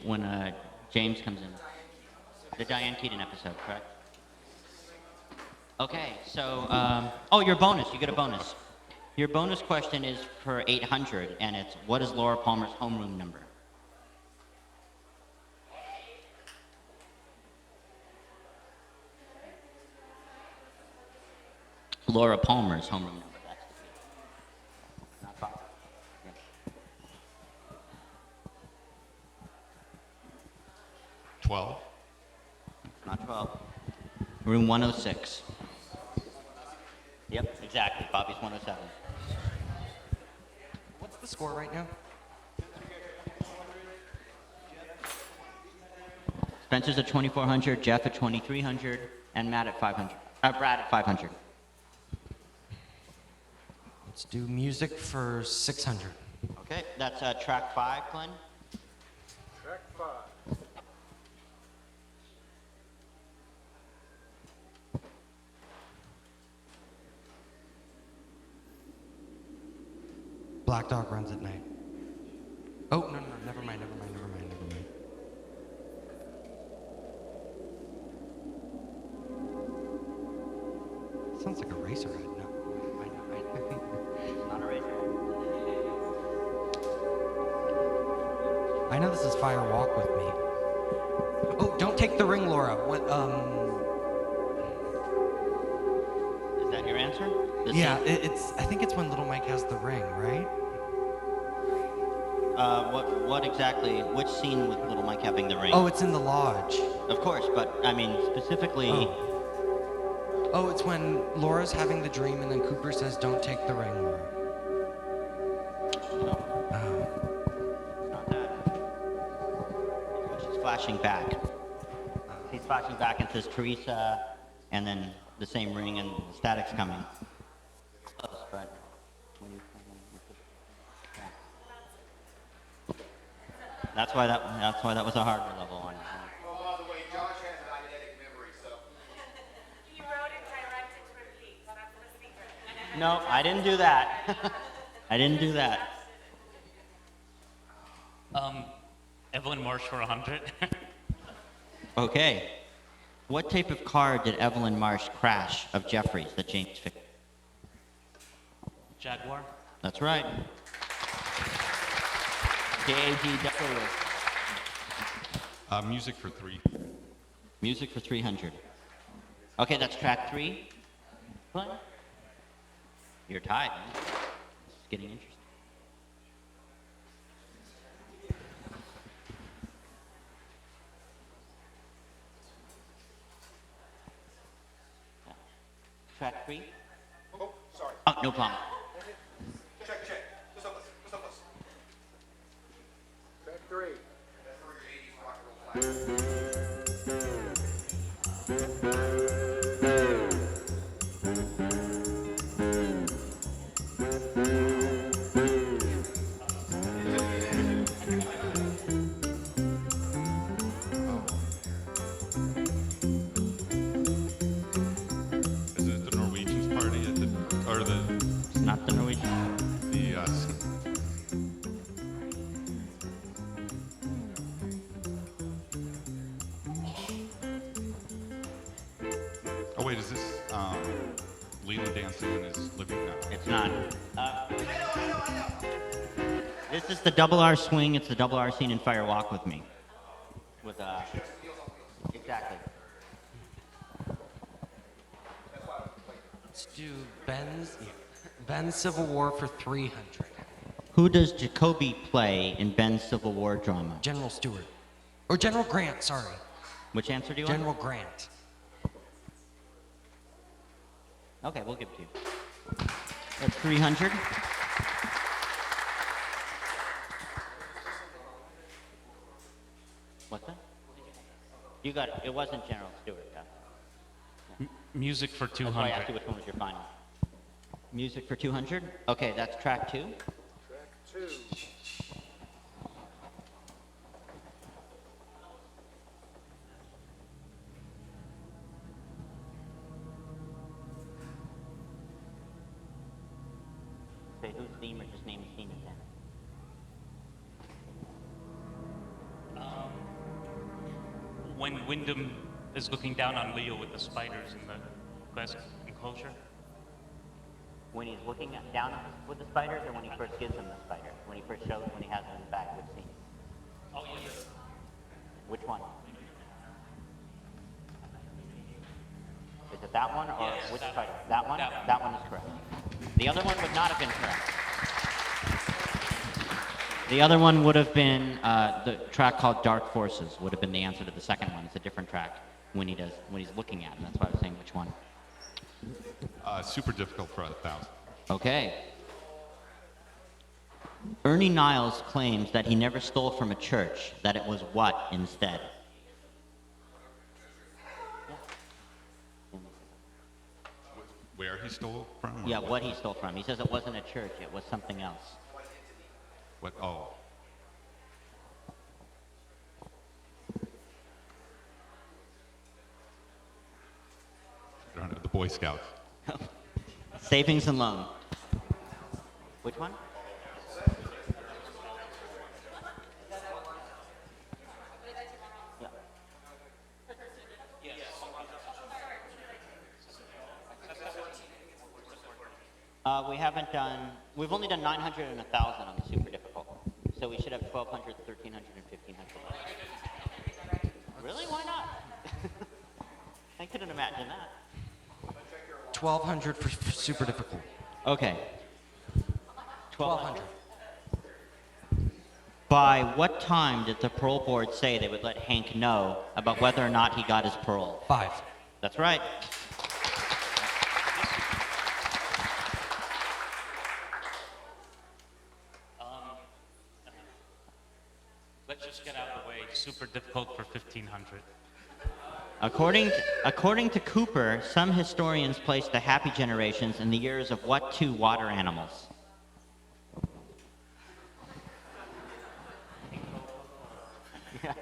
when James comes in. The Diane Keaton episode, correct? Okay, so, your bonus, you get a bonus. Your bonus question is for 800, and it's, what is Laura Palmer's homeroom number? Laura Palmer's homeroom number, that's the key. Not far. Yeah. 12. Not 12. Room 106. Yep, exactly. Bobby's 107. What's the score right now? Spencer's at 2,400, Jeff at 2,300, and Matt at 500. Brad at 500. Let's do music for 600. Okay, that's track 5, Glenn. Track 5. Black Dog Runs at Night. Oh, no, never mind. Sounds like a racer ride. No, It's not a racer. I know this is Fire Walk with Me. Oh, don't take the ring, Laura. What, Is that your answer? Yeah, I think it's when Little Mike has the ring, right? What exactly, which scene with Little Mike having the ring? Oh, it's in the lodge. Of course, but I mean, specifically... Oh, it's when Laura's having the dream and then Cooper says, don't take the ring, Laura. Not that. She's flashing back. She's flashing back and says Teresa, and then the same ring and the static's coming. Close, but when you That's why that was a harder level one. Oh, by the way, Josh has an eidetic memory, so. He wrote it directed to repeat. That's the secret. No, I didn't do that. I didn't do that. Evelyn Marsh for 100. Okay. What type of car did Evelyn Marsh crash of Jeffries that James fixed? Jaguar. That's right. JAGW. Music for 3. Music for 300. Okay, that's track 3. What? You're tied. Man. This is getting interesting. Track 3? Oh, sorry. Oh, no problem. Check. Just up this. Track 3. That's where your 80s rock and roll flag. Is it the Norwegians party at the, or the, It's not the Norwegian. the, oh wait, is this, Leland dancing in his living room? It's not. This is the double R swing. It's the double R scene in Fire Walk with Me. With exactly. Let's do Ben's Civil War for 300. Who does Jacoby play in Ben's Civil War drama? General Stewart. Or General Grant, sorry. Which answer do you want? General Grant. Okay, we'll give it to you. That's 300. What's that? You got it. It wasn't General Stewart, yeah. Music for That's why I 200. asked you which one was your final. Music for 200? Okay, that's track 2. Track 2. whose theme or just name the theme again? When Wyndham is looking down on Leo with the spiders in the glass enclosure. When he's looking down with the spiders, or when he first gives them the spider? When he first shows, when he has them in his back, which scene? Oh, yes. Which one? Is it that one, or Yes, which that spider? one. That one? That one. That one is correct. The other one would not have been correct. The other one would have been the track called Dark Forces, would have been the answer to the second one. It's a different track when he's looking at it. That's why I was saying which one. Super difficult for 1,000. Okay. Ernie Niles claims that he never stole from a church, that it was what instead? Where he stole from? or Yeah, what he stole from. He says it wasn't a church, it was something else. What? Oh. I don't know, the Boy Scouts. Savings and loan. Which one? Yeah. We've only done 900 and 1,000 on the super difficult. So we should have 1,200, 1,300, and 1,500. Really? Why not? I couldn't imagine that. 1,200 for super difficult. Okay. 1,200. By what time did the parole board say they would let Hank know about whether or not he got his parole? 5. That's right. Let's just get out of the way. Super difficult for 1,500. According to Cooper, some historians place the happy generations in the years of what two water animals? Yes.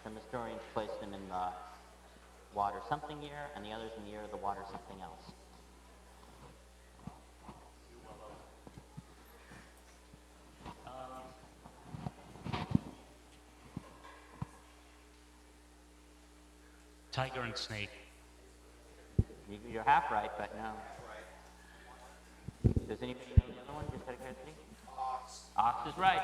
Some historians place them in the water something year, and the others in the year of the water something else. Tiger and snake. You're half right, but no. Does anybody know the other one, just out of curiosity? Ox. Ox is right.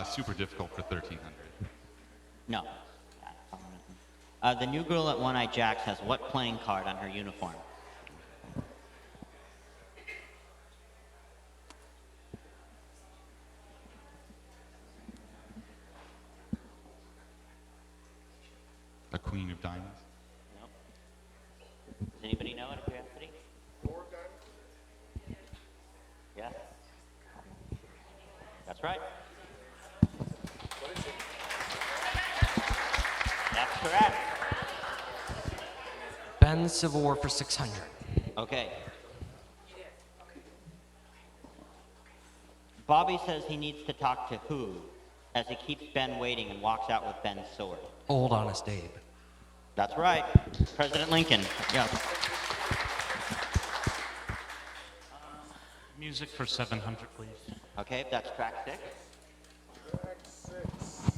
Super difficult for 1,300. No. The new girl at One Eye Jack's has what playing card on her uniform? A Queen of Diamonds. Nope. Does anybody know it, of curiosity? Four diamonds? Yes. That's right. What is it? That's correct. Ben Civil War for 600. Okay. Bobby says he needs to talk to who, as he keeps Ben waiting and walks out with Ben's sword. Old Honest Abe. That's right. President Lincoln. Yeah. Music for 700, please. Okay, that's track 6. Track 6.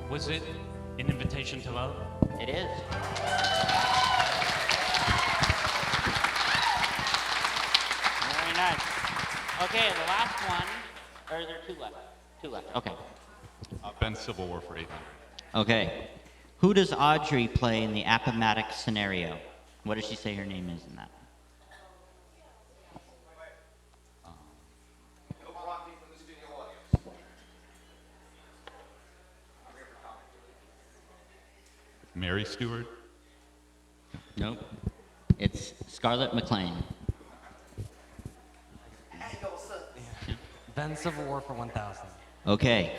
Was it An Invitation to Love? It is. Very nice. Okay, the last one, or are there two left? Two left, okay. Ben Civil War for 800. Okay. Who does Audrey play in the Appomattox scenario? What does she say her name is in that? Mary Stewart. Nope. It's Scarlett McLean. Then Civil War for 1000. Okay.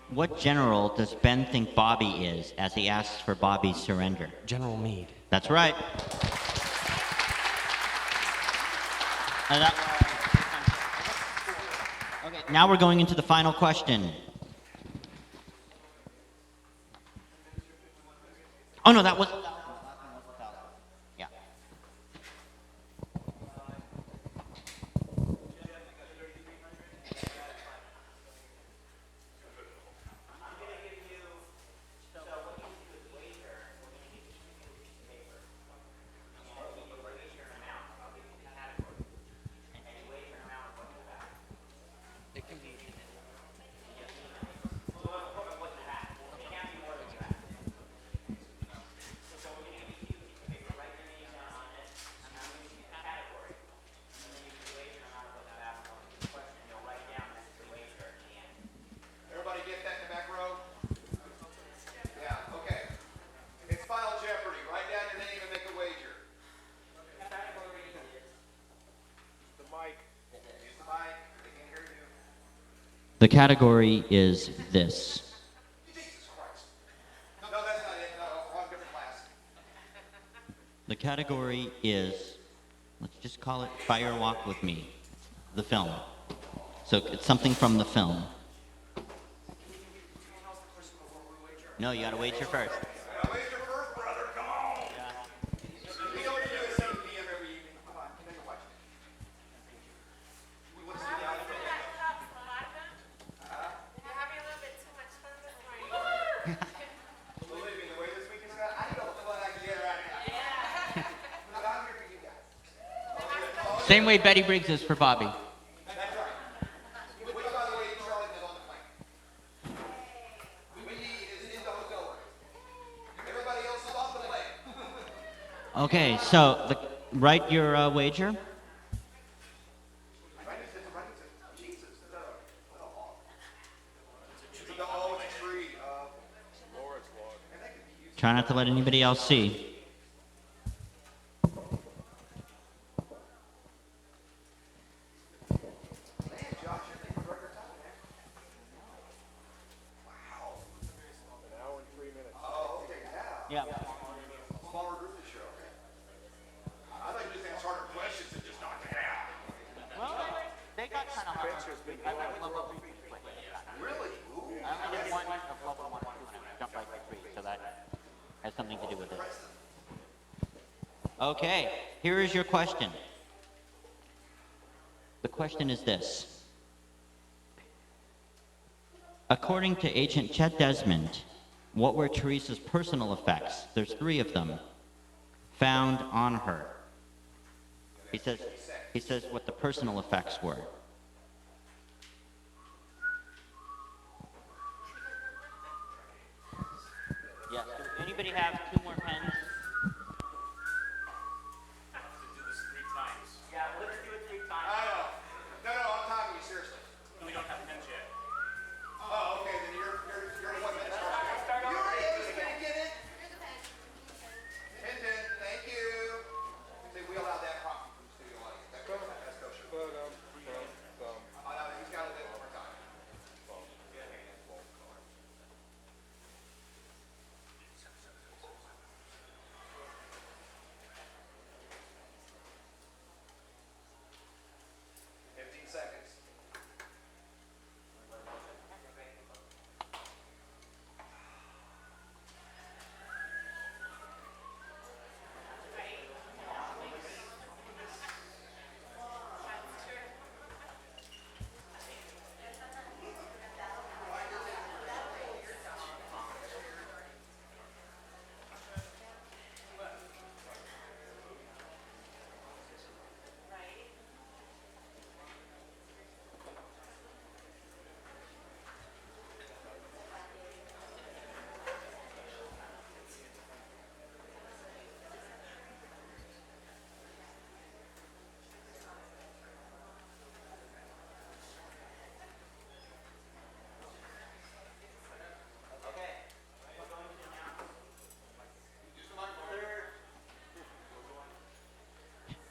What general does Ben think Bobby is as he asks for Bobby's surrender? General Meade. That's right. Okay, now we're going into the final question. Oh no, that was. Yeah. It can be. Everybody get that in the back row? Yeah, okay. It's Final Jeopardy. Write down your name and make a wager. The mic. Use the mic. They can hear you. The category is this. Jesus Christ. No, that's not it. No, wrong different class. The category is, let's just call it Fire Walk with Me, the film. So it's something from the film. No, you gotta wager first. Wager first, brother. Come on. We don't do a 7 p.m. every evening. Come on, take a watch. We want to see the outfit. You're having a little bit too much fun this morning. Believe me, the way this week is going, I need a little fun I can get right now. But I'm here for you guys. Same way Betty Briggs is for Bobby. That's right. Which, by the way, Charlie is on the plane. We is in the hotel room. Everybody else is off the plane. Okay, so write your wager. Jesus. Oh, it's a tree. Laura's log. Try not to let anybody else see. Oh, okay, yeah. Yeah. Smaller group this year, okay. I thought you just asked harder questions and just knocked it out. Well, they got kind of hard. I went level 3. Really? Ooh. I only did one of level 1 and 2, and I jumped right to 3, so that has something to do with it. Okay, here is your question. The question is this. According to Agent Chet Desmond, what were Teresa's personal effects? There's 3 of them found on her. He says what the personal effects were. Yes. Does anybody have 2 more pens? Yeah, let's do it 3 times. I know. No, I'm talking to you seriously. We don't have pens yet. Oh, okay, then you're 1 minute. You already gonna get it? 10, thank you. See, we allowed that property from the studio audience. That's kosher. Oh, no, he's got to do it one more time.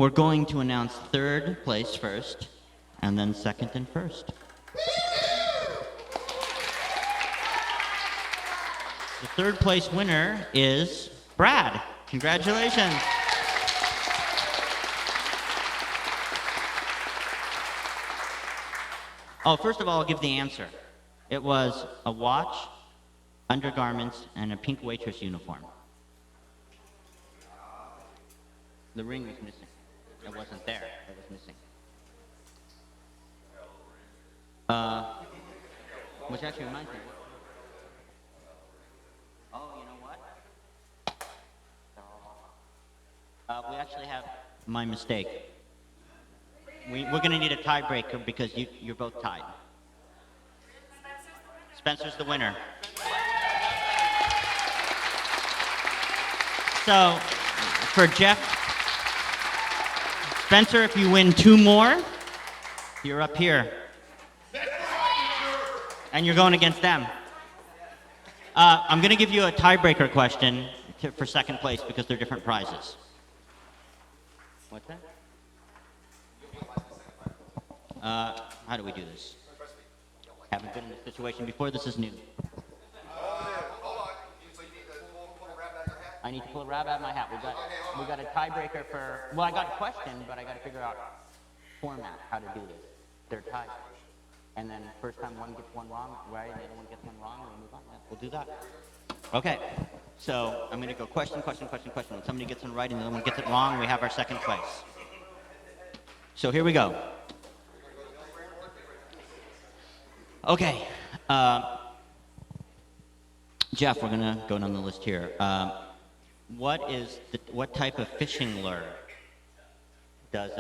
We're going to announce third place first, and then second and first. The third place winner is Brad. Congratulations. Oh, first of all, I'll give the answer. It was a watch, undergarments, and a pink waitress uniform. The ring was missing. It wasn't there. It was missing. Which actually reminds me. Oh, you know what? We actually have my mistake. We're going to need a tiebreaker because you're both tied. Spencer's the winner. So, for Jeff, Spencer, if you win 2 more, you're up here. And you're going against them. I'm going to give you a tiebreaker question for second place because they're different prizes. What's that? How do we do this? Haven't been in this situation before. This is new. I need to pull a rabbit out of my hat. We got a tiebreaker for. Well, I got a question, but I got to figure out format, how to do this. They're tied, and then first time one gets one wrong, right? And the other one gets one wrong, and we move on. Yeah, we'll do that. Okay. So I'm going to go question, question, question, question. When somebody gets one right and the other one gets it wrong, we have our second place. So here we go. Okay. Jeff, we're going to go down the list here. What type of fishing lure does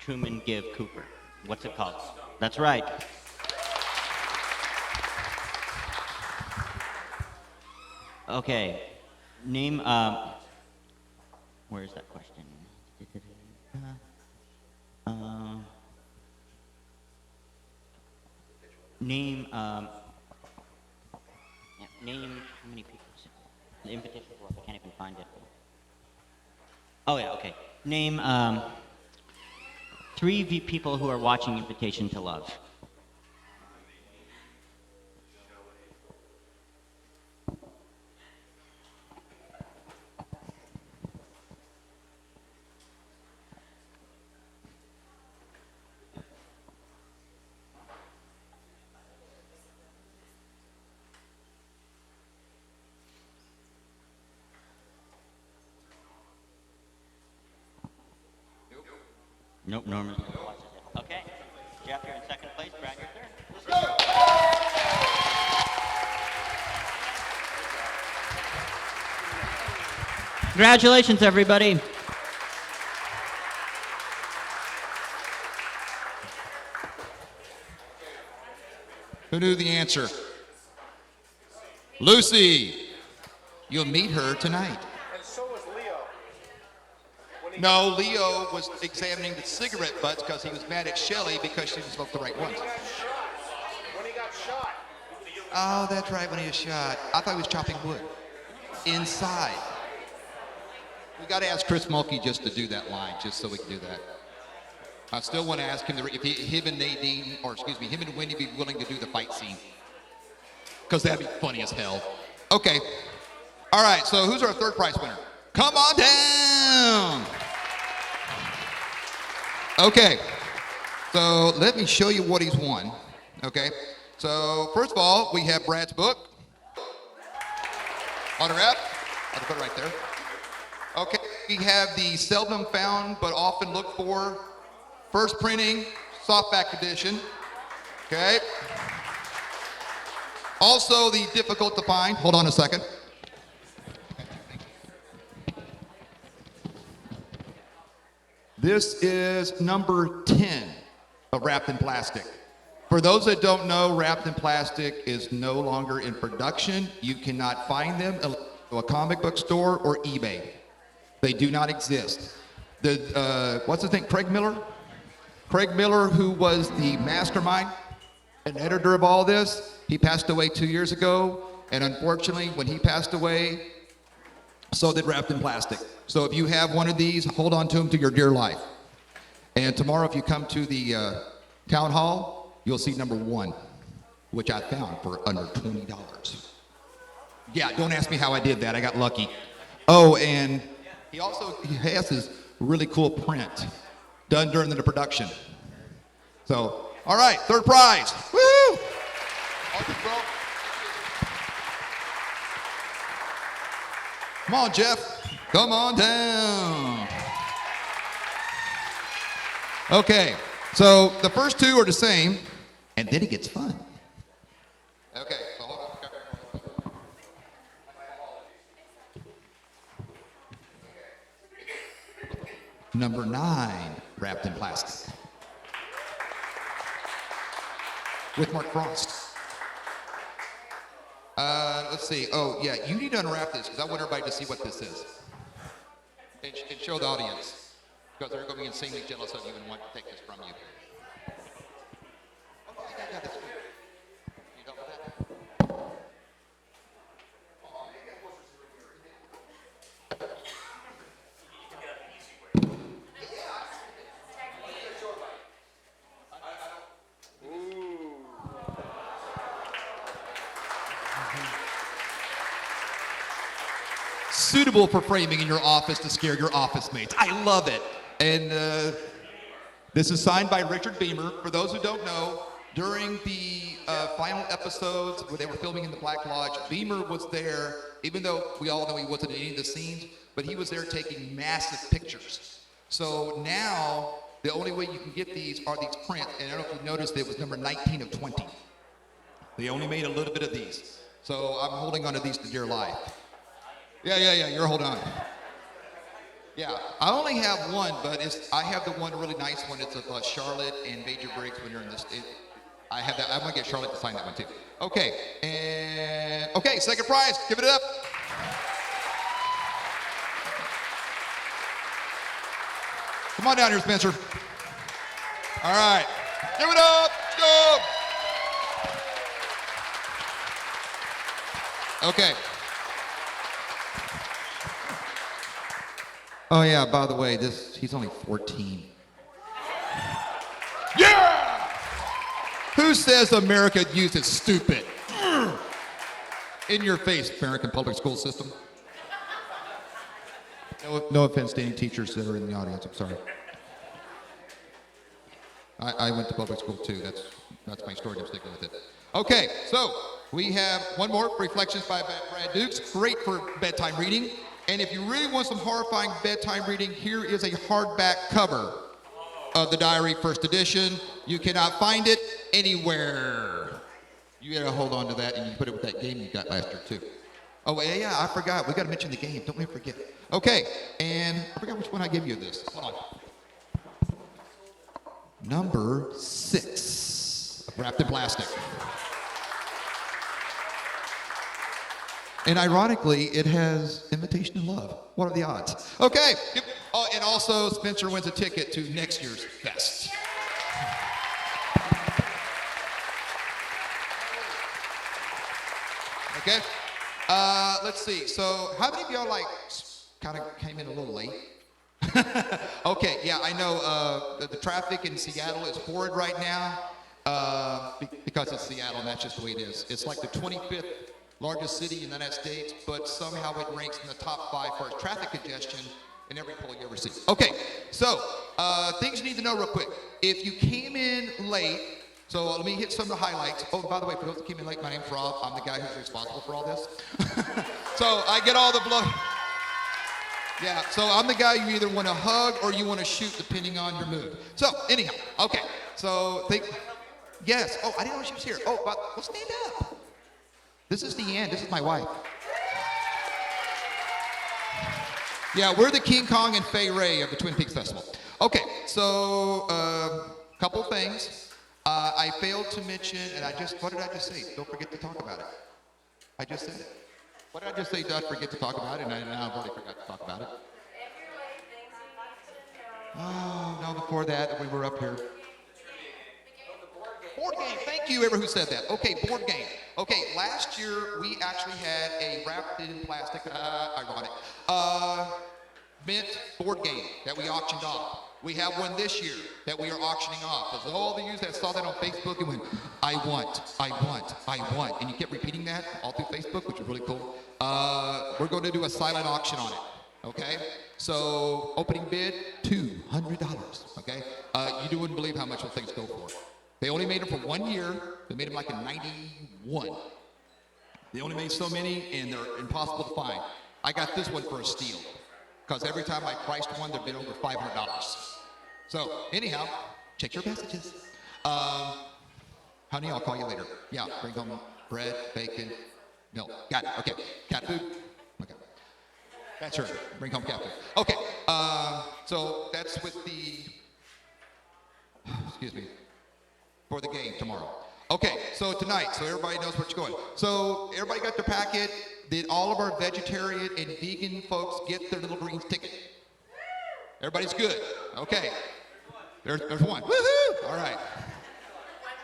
Truman give Cooper? What's it called? That's right. Okay. Name, where is that question? Name how many people? The invitation for I can't even find it. Oh yeah, okay. Name 3 people who are watching Invitation to Love. Nope, Norman's not watching it. Okay, Jeff, you're in second place. Brad, you're third. Congratulations, everybody. Who knew the answer? Lucy. You'll meet her tonight. And so was Leo. No, Leo was examining the cigarette butts because he was mad at Shelley because she didn't smoke the right ones. When he got shot. Oh, that's right, when he was shot. I thought he was chopping wood. Inside. We got to ask Chris Mulkey just to do that line, just so we can do that. I still want to ask him if him and Nadine, or excuse me, him and Wendy be willing to do the fight scene. Because that'd be funny as hell. Okay. All right, so who's our third prize winner? Come on down. Okay. So let me show you what he's won. Okay. So first of all, we have Brad's book. Autograph. I'll put it right there. Okay. We have the seldom found but often looked for first printing softback edition. Okay. Also the difficult to find. Hold on a second. This is number 10 of Wrapped in Plastic. For those that don't know, Wrapped in Plastic is no longer in production. You cannot find them at a comic book store or eBay. They do not exist. What's his name? Craig Miller? Craig Miller, who was the mastermind and editor of all this, he passed away 2 years ago. And unfortunately, when he passed away, so did Wrapped in Plastic. So if you have one of these, hold on to them to your dear life. And tomorrow, if you come to the town hall, you'll see number 1, which I found for under $20. Yeah, don't ask me how I did that. I got lucky. Oh, and he has this really cool print done during the production. So, all right, third prize. Woo! Awesome, bro. Come on, Jeff. Come on down. Okay, so the first 2 are the same, and then it gets fun. Okay, so hold on. Number 9, wrapped in plastic. With Mark Frost. Let's see. Oh, yeah, you need to unwrap this because I want everybody to see what this is. And show the audience. Because they're going to be insanely jealous of you and want to take this from you. Oh, I got this. You done with that? Suitable for framing in your office to scare your office mates. I love it. And this is signed by Richard Beamer. For those who don't know, during the final episodes where they were filming in the Black Lodge, Beamer was there, even though we all know he wasn't in any of the scenes, but he was there taking massive pictures. So now, the only way you can get these are these prints, and I don't know if you noticed, it was number 19 of 20. They only made a little bit of these. So I'm holding on to these to dear life. Yeah, you're holding on. Yeah, I only have one, but I have the one really nice one. It's of Charlotte and Major Briggs when you're in this. I have that. I'm gonna get Charlotte to sign that one too. Okay, second prize. Give it up. Come on down here, Spencer. All right, give it up. Go. Okay. Oh yeah, by the way, he's only 14. Yeah! Who says American youth is stupid? In your face, American public school system. No offense to any teachers that are in the audience, I'm sorry. I went to public school too, that's my story, I'm sticking with it. Okay, so we have one more, Reflections by Brad Dukes, great for bedtime reading. And if you really want some horrifying bedtime reading, here is a hardback cover of the diary, first edition. You cannot find it anywhere. You gotta hold on to that, and you put it with that game you got last year too. Oh yeah, I forgot. We gotta mention the game. Don't we forget. Okay, and I forgot which one I gave you this. Hold on. Number 6, wrapped in plastic. And ironically, it has Invitation to Love. What are the odds? Okay. Oh, and also, Spencer wins a ticket to next year's fest. Okay. Let's see. So, how many of y'all kind of came in a little late? Okay. Yeah, I know the traffic in Seattle is horrid right now because it's Seattle, and that's just the way it is. It's like the 25th largest city in the United States, but somehow it ranks in the top 5 for traffic congestion in every poll you ever see. Okay, so things you need to know real quick. If you came in late, so let me hit some of the highlights. Oh, by the way, for those that came in late, my name's Rob. I'm the guy who's responsible for all this. So I get all the blood. Yeah, so I'm the guy you either want to hug or you want to shoot, depending on your mood. So anyhow, okay, so yes. Oh, I didn't know she was here. Oh, but well, stand up. This is Deanne. This is my wife. Yeah, we're the King Kong and Fay Ray of the Twin Peaks Festival. Okay, so couple things. I failed to mention, and what did I just say? Don't forget to talk about it. I just said it. What did I just say? Don't forget to talk about it, and now I've already forgot to talk about it. Oh, no, before that, we were up here. Board game. Thank you, everyone who said that. Okay, board game. Okay, last year we actually had a wrapped in plastic, ironic, mint board game that we auctioned off. We have one this year that we are auctioning off. There's all the you that saw that on Facebook and went, I want, I want, I want. And you kept repeating that all through Facebook, which is really cool. We're going to do a silent auction on it, okay? So opening bid, $200, okay? You wouldn't believe how much those things go for. They only made them for 1 year. They made them like in 91. They only made so many, and they're impossible to find. I got this one for a steal, because every time I priced one, they've been over $500. So anyhow, check your messages. Honey, I'll call you later. Yeah, bring home bread, bacon, milk. Got it. Okay. Cat food. Okay. That's her. Bring home cat food. Okay. So that's with the. Excuse me. For the game tomorrow. Okay. So tonight, so everybody knows where it's going. So everybody got their packet. Did all of our vegetarian and vegan folks get their little green ticket? Everybody's good. Okay. There's one. Woohoo! All right.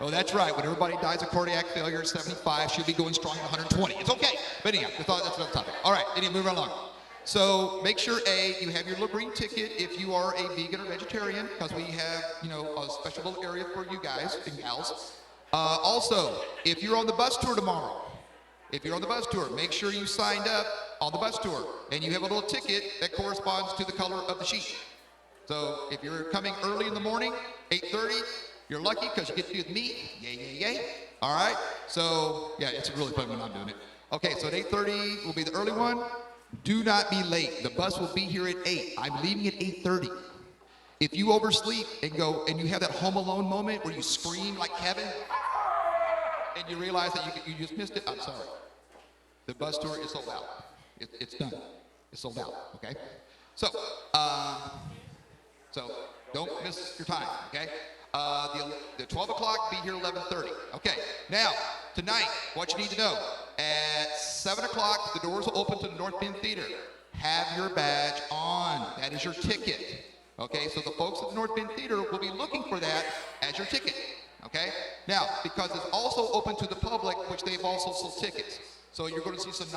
Oh, that's right. When everybody dies of cardiac failure at 75, she'll be going strong at 120. It's okay. But anyhow, that's another topic. All right. Anyway, move right along. So make sure, A, you have your little green ticket if you are a vegan or vegetarian, because we have, a special little area for you guys and gals. Also, if you're on the bus tour tomorrow, make sure you signed up on the bus tour, and you have a little ticket that corresponds to the color of the sheet. So if you're coming early in the morning, 8:30, you're lucky because you get to be with me. Yay, yay, yay. All right. So, yeah, it's really fun when I'm doing it. Okay, so at 8:30 will be the early one. Do not be late. The bus will be here at 8. I'm leaving at 8:30. If you oversleep and go, and you have that Home Alone moment where you scream like Kevin, and you realize that you just missed it, I'm sorry. The bus tour is sold out. It's done. It's sold out, okay? So don't miss your time, okay? The 12 o'clock, be here 11:30. Okay, now, tonight, what you need to know, at 7 o'clock, the doors will open to the North Bend Theater. Have your badge on. That is your ticket. Okay, so the folks at the North Bend Theater will be looking for that as your ticket. Okay? Now, because it's also open to the public, which they've also sold tickets. So you're going to see some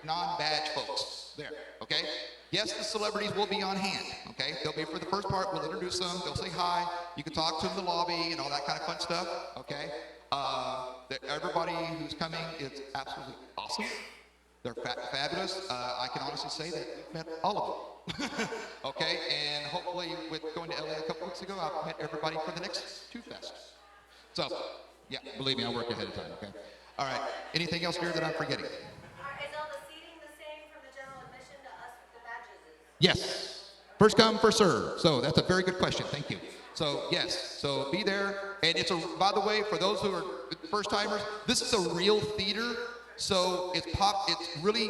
non-badge folks there. Okay? Yes, the celebrities will be on hand. Okay? They'll be for the first part. We'll introduce them. They'll say hi. You can talk to them in the lobby and all that kind of fun stuff. Okay? Everybody who's coming is absolutely awesome. They're fabulous. I can honestly say that we've met all of them. Okay? And hopefully, with going to LA a couple weeks ago, I've met everybody for the next two fests. So, yeah, believe me, I work ahead of time, okay? All right, anything else here that I'm forgetting? Is all the seating the same from the general admission to us with the badges? Yes. First come, first serve. So that's a very good question. Thank you. So, yes. So be there. And it's by the way, for those who are first timers, this is a real theater. So it's really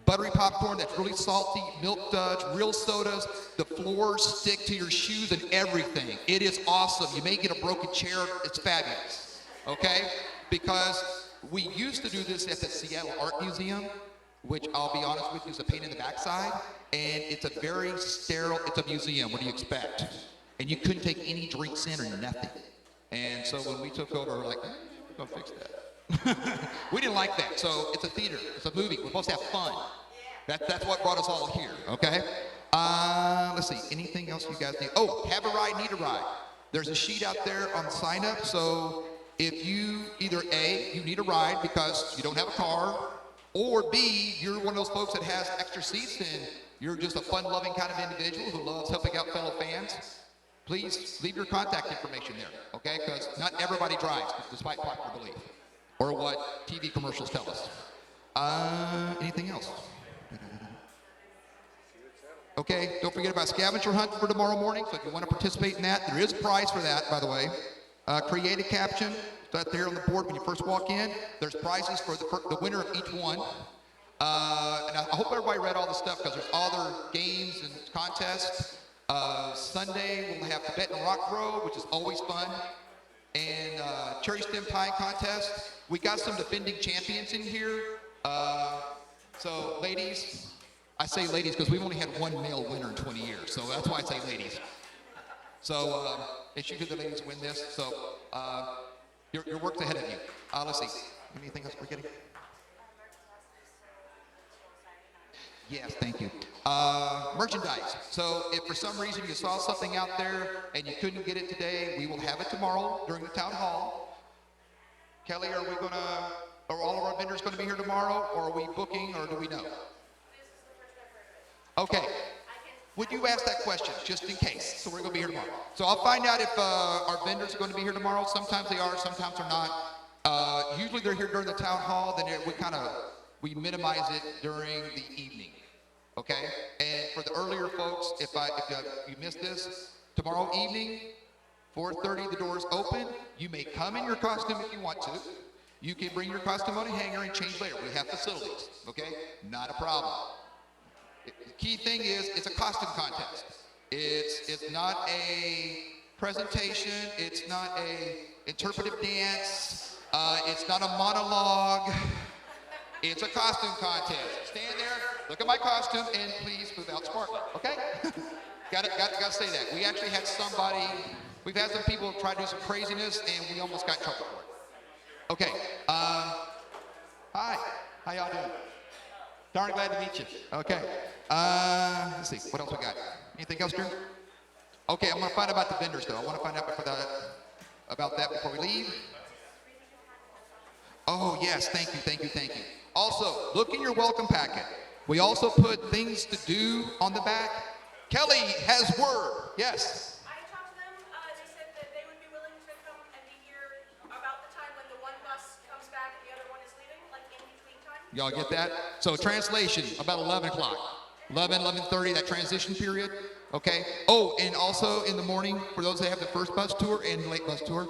buttery popcorn that's really salty, milk duds, real sodas. The floors stick to your shoes and everything. It is awesome. You may get a broken chair. It's fabulous. Okay? Because we used to do this at the Seattle Art Museum, which I'll be honest with you is a pain in the backside. And it's a very sterile, it's a museum. What do you expect? And you couldn't take any drinks in or nothing. And so when we took over, we're like, we're going to fix that. We didn't like that. So it's a theater. It's a movie. We're supposed to have fun. That's what brought us all here, okay? Let's see. Anything else you guys need? Oh, have a ride, need a ride. There's a sheet out there on sign up. So if you either A, you need a ride because you don't have a car, or B, you're one of those folks that has extra seats and you're just a fun-loving kind of individual who loves helping out fellow fans, please leave your contact information there, okay? Because not everybody drives, despite popular belief, or what TV commercials tell us. Anything else? Okay, don't forget about scavenger hunt for tomorrow morning. So if you want to participate in that, there is a prize for that, by the way. Create a caption. It's out there on the board when you first walk in. There's prizes for the winner of each one. And I hope everybody read all the stuff because there's other games and contests. Sunday we'll have Tibet and rock throw, which is always fun. And cherry stem pie contest. We got some defending champions in here. So ladies, I say ladies because we've only had one male winner in 20 years, so that's why I say ladies. So it's usually the ladies win this, so your work's ahead of you. Let's see, anything else we're getting? Yes, thank you. Merchandise. So if for some reason you saw something out there and you couldn't get it today, we will have it tomorrow during the town hall. Kelly, are all of our vendors going to be here tomorrow, or are we booking, or do we know? Okay. Would you ask that question, just in case? So we're going to be here tomorrow. So I'll find out if our vendors are going to be here tomorrow. Sometimes they are, sometimes they're not. Usually they're here during the town hall, then we minimize it during the evening. Okay? And for the earlier folks, if you missed this, tomorrow evening, 4:30, the doors open. You may come in your costume if you want to. You can bring your costume on a hanger and change later. We have facilities. Okay? Not a problem. The key thing is, it's a costume contest. It's not a presentation. It's not a interpretive dance. It's not a monologue. It's a costume contest. Stand there, look at my costume, and please move out smartly. Okay? Gotta say that. We actually had we've had some people try to do some craziness, and we almost got in trouble for it. Okay. Hi. How y'all doing? Darn glad to meet you. Okay. Let's see. What else we got? Anything else, Drew? Okay, I'm going to find out about the vendors, though. I want to find out about that before we leave. Oh, yes. Thank you. Also, look in your welcome packet. We also put things to do on the back. Kelly has word. Yes. I talked to them. They said that they would be willing to come and be here about the time when the one bus comes back and the other one is leaving, like in between time. Y'all get that? So translation, about 11 o'clock. 11:30, that transition period. Okay. Oh, and also in the morning, for those that have the first bus tour and late bus tour,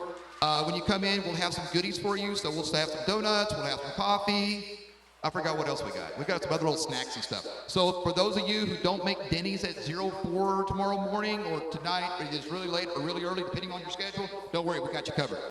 when you come in, we'll have some goodies for you. So we'll have some donuts, we'll have some coffee. I forgot what else we got. We got some other little snacks and stuff. So for those of you who don't make Denny's at 04 tomorrow morning or tonight, or it's really late or really early, depending on your schedule, don't worry, we got you covered.